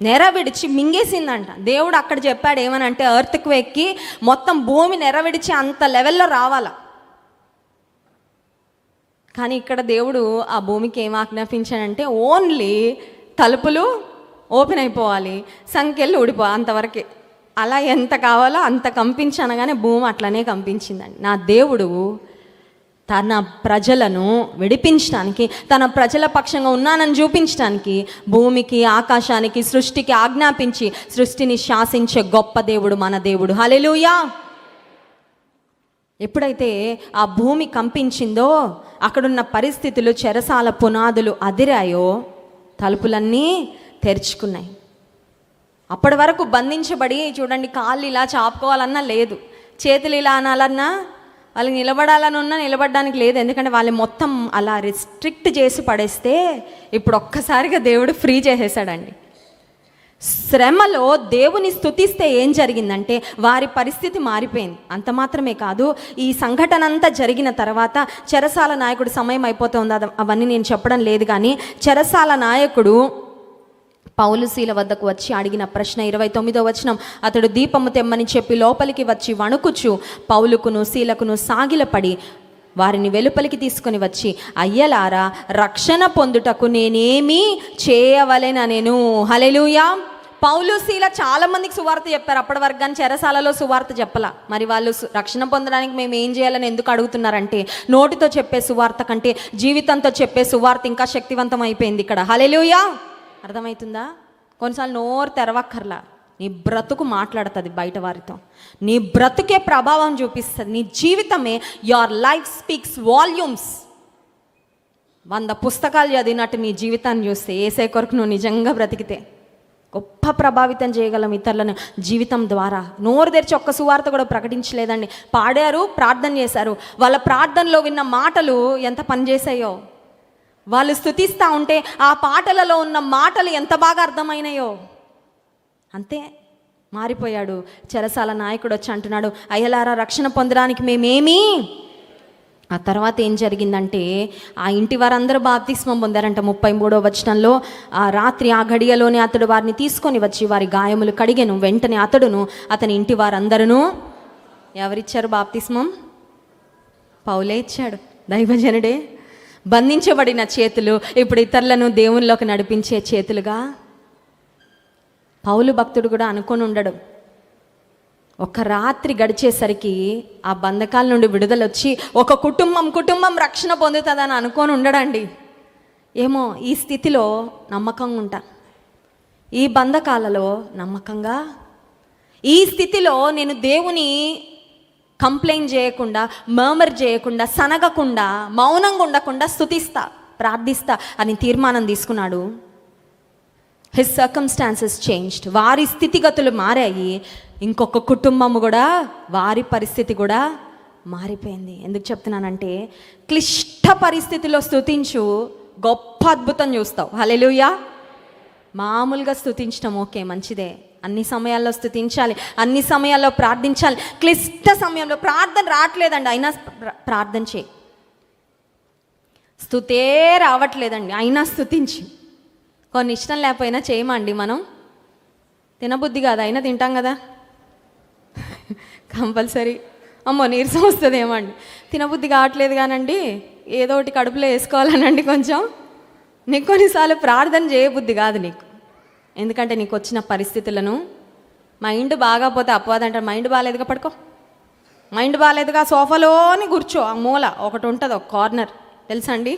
నెర విడిచి మింగేసిందంట. దేవుడు అక్కడ చెప్పాడు ఏమనంటే, ఎర్త్ క్వేక్కి మొత్తం భూమి నెర విడిచి అంత లెవెల్లో రావాల. కానీ ఇక్కడ దేవుడు ఆ భూమికి ఏం ఆజ్ఞాపించాడంటే, ఓన్లీ తలుపులు ఓపెన్ అయిపోవాలి, సంఖ్యలు ఊడిపోవాలి, అంతవరకే. అలా ఎంత కావాలో అంత కంపించనగానే భూమి అట్లనే కంపించిందండి. నా దేవుడు తన ప్రజలను విడిపించడానికి, తన ప్రజల పక్షంగా ఉన్నానని చూపించడానికి భూమికి, ఆకాశానికి, సృష్టికి ఆజ్ఞాపించి సృష్టిని శాసించే గొప్ప దేవుడు మన దేవుడు. హల్లెలూయా. ఎప్పుడైతే ఆ భూమి కంపించిందో, అక్కడున్న పరిస్థితులు, చెరసాల పునాదులు అదిరాయో, తలుపులన్నీ తెరుచుకున్నాయి. అప్పటి వరకు బంధించబడి చూడండి, కాళ్ళు ఇలా చాపుకోవాలన్నా లేదు, చేతులు ఇలా అనాలన్నా, వాళ్ళకి నిలబడాలని ఉన్నా నిలబడడానికి లేదు. ఎందుకంటే వాళ్ళు మొత్తం అలా రిస్ట్రిక్ట్ చేసి పడేస్తే ఇప్పుడు ఒక్కసారిగా దేవుడు ఫ్రీ చేసేసాడండి. శ్రమలో దేవుని స్తుతిస్తే ఏం జరిగిందంటే వారి పరిస్థితి మారిపోయింది. అంత మాత్రమే కాదు, ఈ సంఘటన అంతా జరిగిన తర్వాత చెరసాల నాయకుడు, సమయం అయిపోతుంది అవన్నీ నేను చెప్పడం లేదు, కానీ చెరసాల నాయకుడు పౌలు శీల వద్దకు వచ్చి అడిగిన ప్రశ్న 29వ వచనం, అతడు దీపము తెమ్మని చెప్పి లోపలికి వచ్చి వణుకుచు పౌలుకును శీలకును సాగిలపడి వారిని వెలుపలికి తీసుకొని వచ్చి, అయ్యలారా, రక్షణ పొందుటకు నేనేమీ చేయవలెననెను. హల్లెలూయా. పౌలు శీల చాలా మందికి సువార్త చెప్పారు అప్పటి వరకు, కానీ చెరసాలలో సువార్త చెప్పలా. మరి వాళ్ళు రక్షణ పొందడానికి మేము ఏం చేయాలని ఎందుకు అడుగుతున్నారంటే, నోటితో చెప్పే సువార్త కంటే జీవితంతో చెప్పే సువార్త ఇంకా శక్తివంతం అయిపోయింది ఇక్కడ. హల్లెలూయా. అర్థమవుతుందా? కొన్నిసార్లు నోరు తెరవక్కర్లా, నీ బ్రతుకు మాట్లాడుతుంది బయట వారితో, నీ బ్రతుకే ప్రభావం చూపిస్తుంది, నీ జీవితమే, యువర్ లైఫ్ స్పీక్స్ వాల్యూమ్స్. 100 పుస్తకాలు చదివినట్టు నీ జీవితాన్ని చూస్తే, ఏసే కొరకు నువ్వు నిజంగా బ్రతికితే గొప్ప ప్రభావితం చేయగలం ఇతరులను జీవితం ద్వారా. నోరు తెరిచి ఒక్క సువార్త కూడా ప్రకటించలేదండి. పాడారు, ప్రార్థన చేశారు, వాళ్ళ ప్రార్థనలో విన్న మాటలు ఎంత పనిచేసాయో, వాళ్ళు స్తుతిస్తూ ఉంటే ఆ పాటలలో ఉన్న మాటలు ఎంత బాగా అర్థమైనాయో. అంతే, మారిపోయాడు. చెరసాల నాయకుడు వచ్చి అంటున్నాడు, అయ్యలారా, రక్షణ పొందడానికి మేమేమీ. ఆ తర్వాత ఏం జరిగిందంటే, ఆ ఇంటి వారందరూ బాప్తిస్మం పొందారంట. 33వ వచనంలో, ఆ రాత్రి ఆ గడియలోనే అతడు వారిని తీసుకొని వచ్చి వారి గాయములు కడిగెను. వెంటనే అతడును అతని ఇంటి వారందరూ. ఎవరిచ్చారు బాప్తిస్మం? పౌలే ఇచ్చాడు, దైవజనుడే. బంధించబడిన చేతులు ఇప్పుడు ఇతరులను దేవునిలోకి నడిపించే చేతులుగా. పౌలు భక్తుడు కూడా అనుకొని ఉండడు, ఒక రాత్రి గడిచేసరికి ఆ బంధకాల నుండి విడుదల వచ్చి ఒక కుటుంబం రక్షణ పొందుతుందని అనుకొని ఉండడండి. ఏమో, ఈ స్థితిలో నమ్మకంగా ఉంటా, ఈ బంధకాలలో నమ్మకంగా, ఈ స్థితిలో నేను దేవుని కంప్లైంట్ చేయకుండా, మర్మర్ చేయకుండా, సనగకుండా, మౌనంగా ఉండకుండా స్తుతిస్తా, ప్రార్థిస్తా అని తీర్మానం తీసుకున్నాడు. His circumstances changed. వారి స్థితిగతులు మారాయి. ఇంకొక కుటుంబము కూడా, వారి పరిస్థితి కూడా మారిపోయింది. ఎందుకు చెప్తున్నానంటే, క్లిష్ట పరిస్థితిలో స్తుతించు, గొప్ప అద్భుతం చూస్తావు. హల్లెలూయా. మామూలుగా స్తుతించడం ఓకే, మంచిదే, అన్ని సమయాల్లో స్తుతించాలి, అన్ని సమయాల్లో ప్రార్థించాలి. క్లిష్ట సమయంలో ప్రార్థన రావట్లేదండి, అయినా ప్రార్థన చేయి. స్తుతే రావట్లేదండి, అయినా స్తుతించి. కొన్ని ఇష్టం లేకపోయినా చేయమండి, మనం తినబుద్ధి కాదు, అయినా తింటాం కదా కంపల్సరీ. అమ్మో, నీరసం వస్తుంది ఏమండి, తినబుద్ధి కావట్లేదు కానండి, ఏదో ఒకటి కడుపులో వేసుకోవాలనండి కొంచెం. నీకు కొన్నిసార్లు ప్రార్థన చేయబుద్ధి కాదు నీకు, ఎందుకంటే నీకు వచ్చిన పరిస్థితులను. మైండ్ బాగాపోతే అపవాదం అంటారు, మైండ్ బాగాలేదుగా పడుకో, మైండ్ బాగాలేదుగా సోఫాలోని కూర్చో. ఆ మూల ఒకటి ఉంటుంది, ఒక కార్నర్, తెలుసా అండి?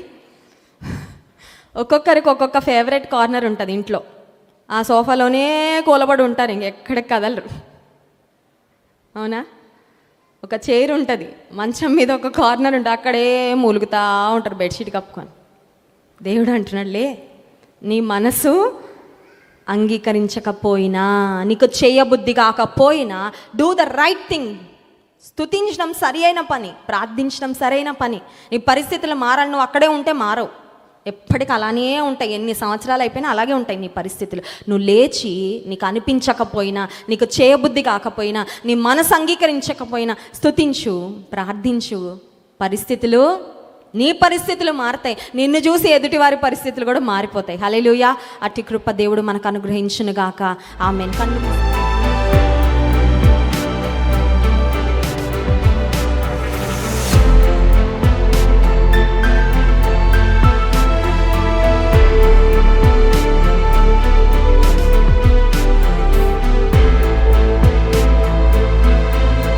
ఒక్కొక్కరికి ఒక్కొక్క ఫేవరెట్ కార్నర్ ఉంటుంది ఇంట్లో. ఆ సోఫాలోనే కూలబడి ఉంటారు, ఇంకెక్కడికి కదలరు. అవునా? ఒక చైర్ ఉంటుంది, మంచం మీద ఒక కార్నర్ ఉంటుంది, అక్కడే మూలుగుతూ ఉంటారు బెడ్షీట్ కప్పుకొని. దేవుడు అంటున్నాడులే, నీ మనసు అంగీకరించకపోయినా, నీకు చేయబుద్ధి కాకపోయినా, డూ ద రైట్ థింగ్. స్తుతించడం సరి అయిన పని, ప్రార్థించడం సరైన పని. నీ పరిస్థితులు మారని నువ్వు అక్కడే ఉంటే మారవు, ఎప్పటికీ అలానే ఉంటాయి. ఎన్ని సంవత్సరాలు అయిపోయినా అలాగే ఉంటాయి నీ పరిస్థితులు. నువ్వు లేచి, నీకు అనిపించకపోయినా, నీకు చేయబుద్ధి కాకపోయినా, నీ మనసు అంగీకరించకపోయినా స్తుతించు, ప్రార్థించు. పరిస్థితులు, నీ పరిస్థితులు మారుతాయి. నిన్ను చూసి ఎదుటి వారి పరిస్థితులు కూడా మారిపోతాయి. హల్లెలూయా. అట్టి కృప దేవుడు మనకు అనుగ్రహించును గాక. ఆమేన్. కన్ను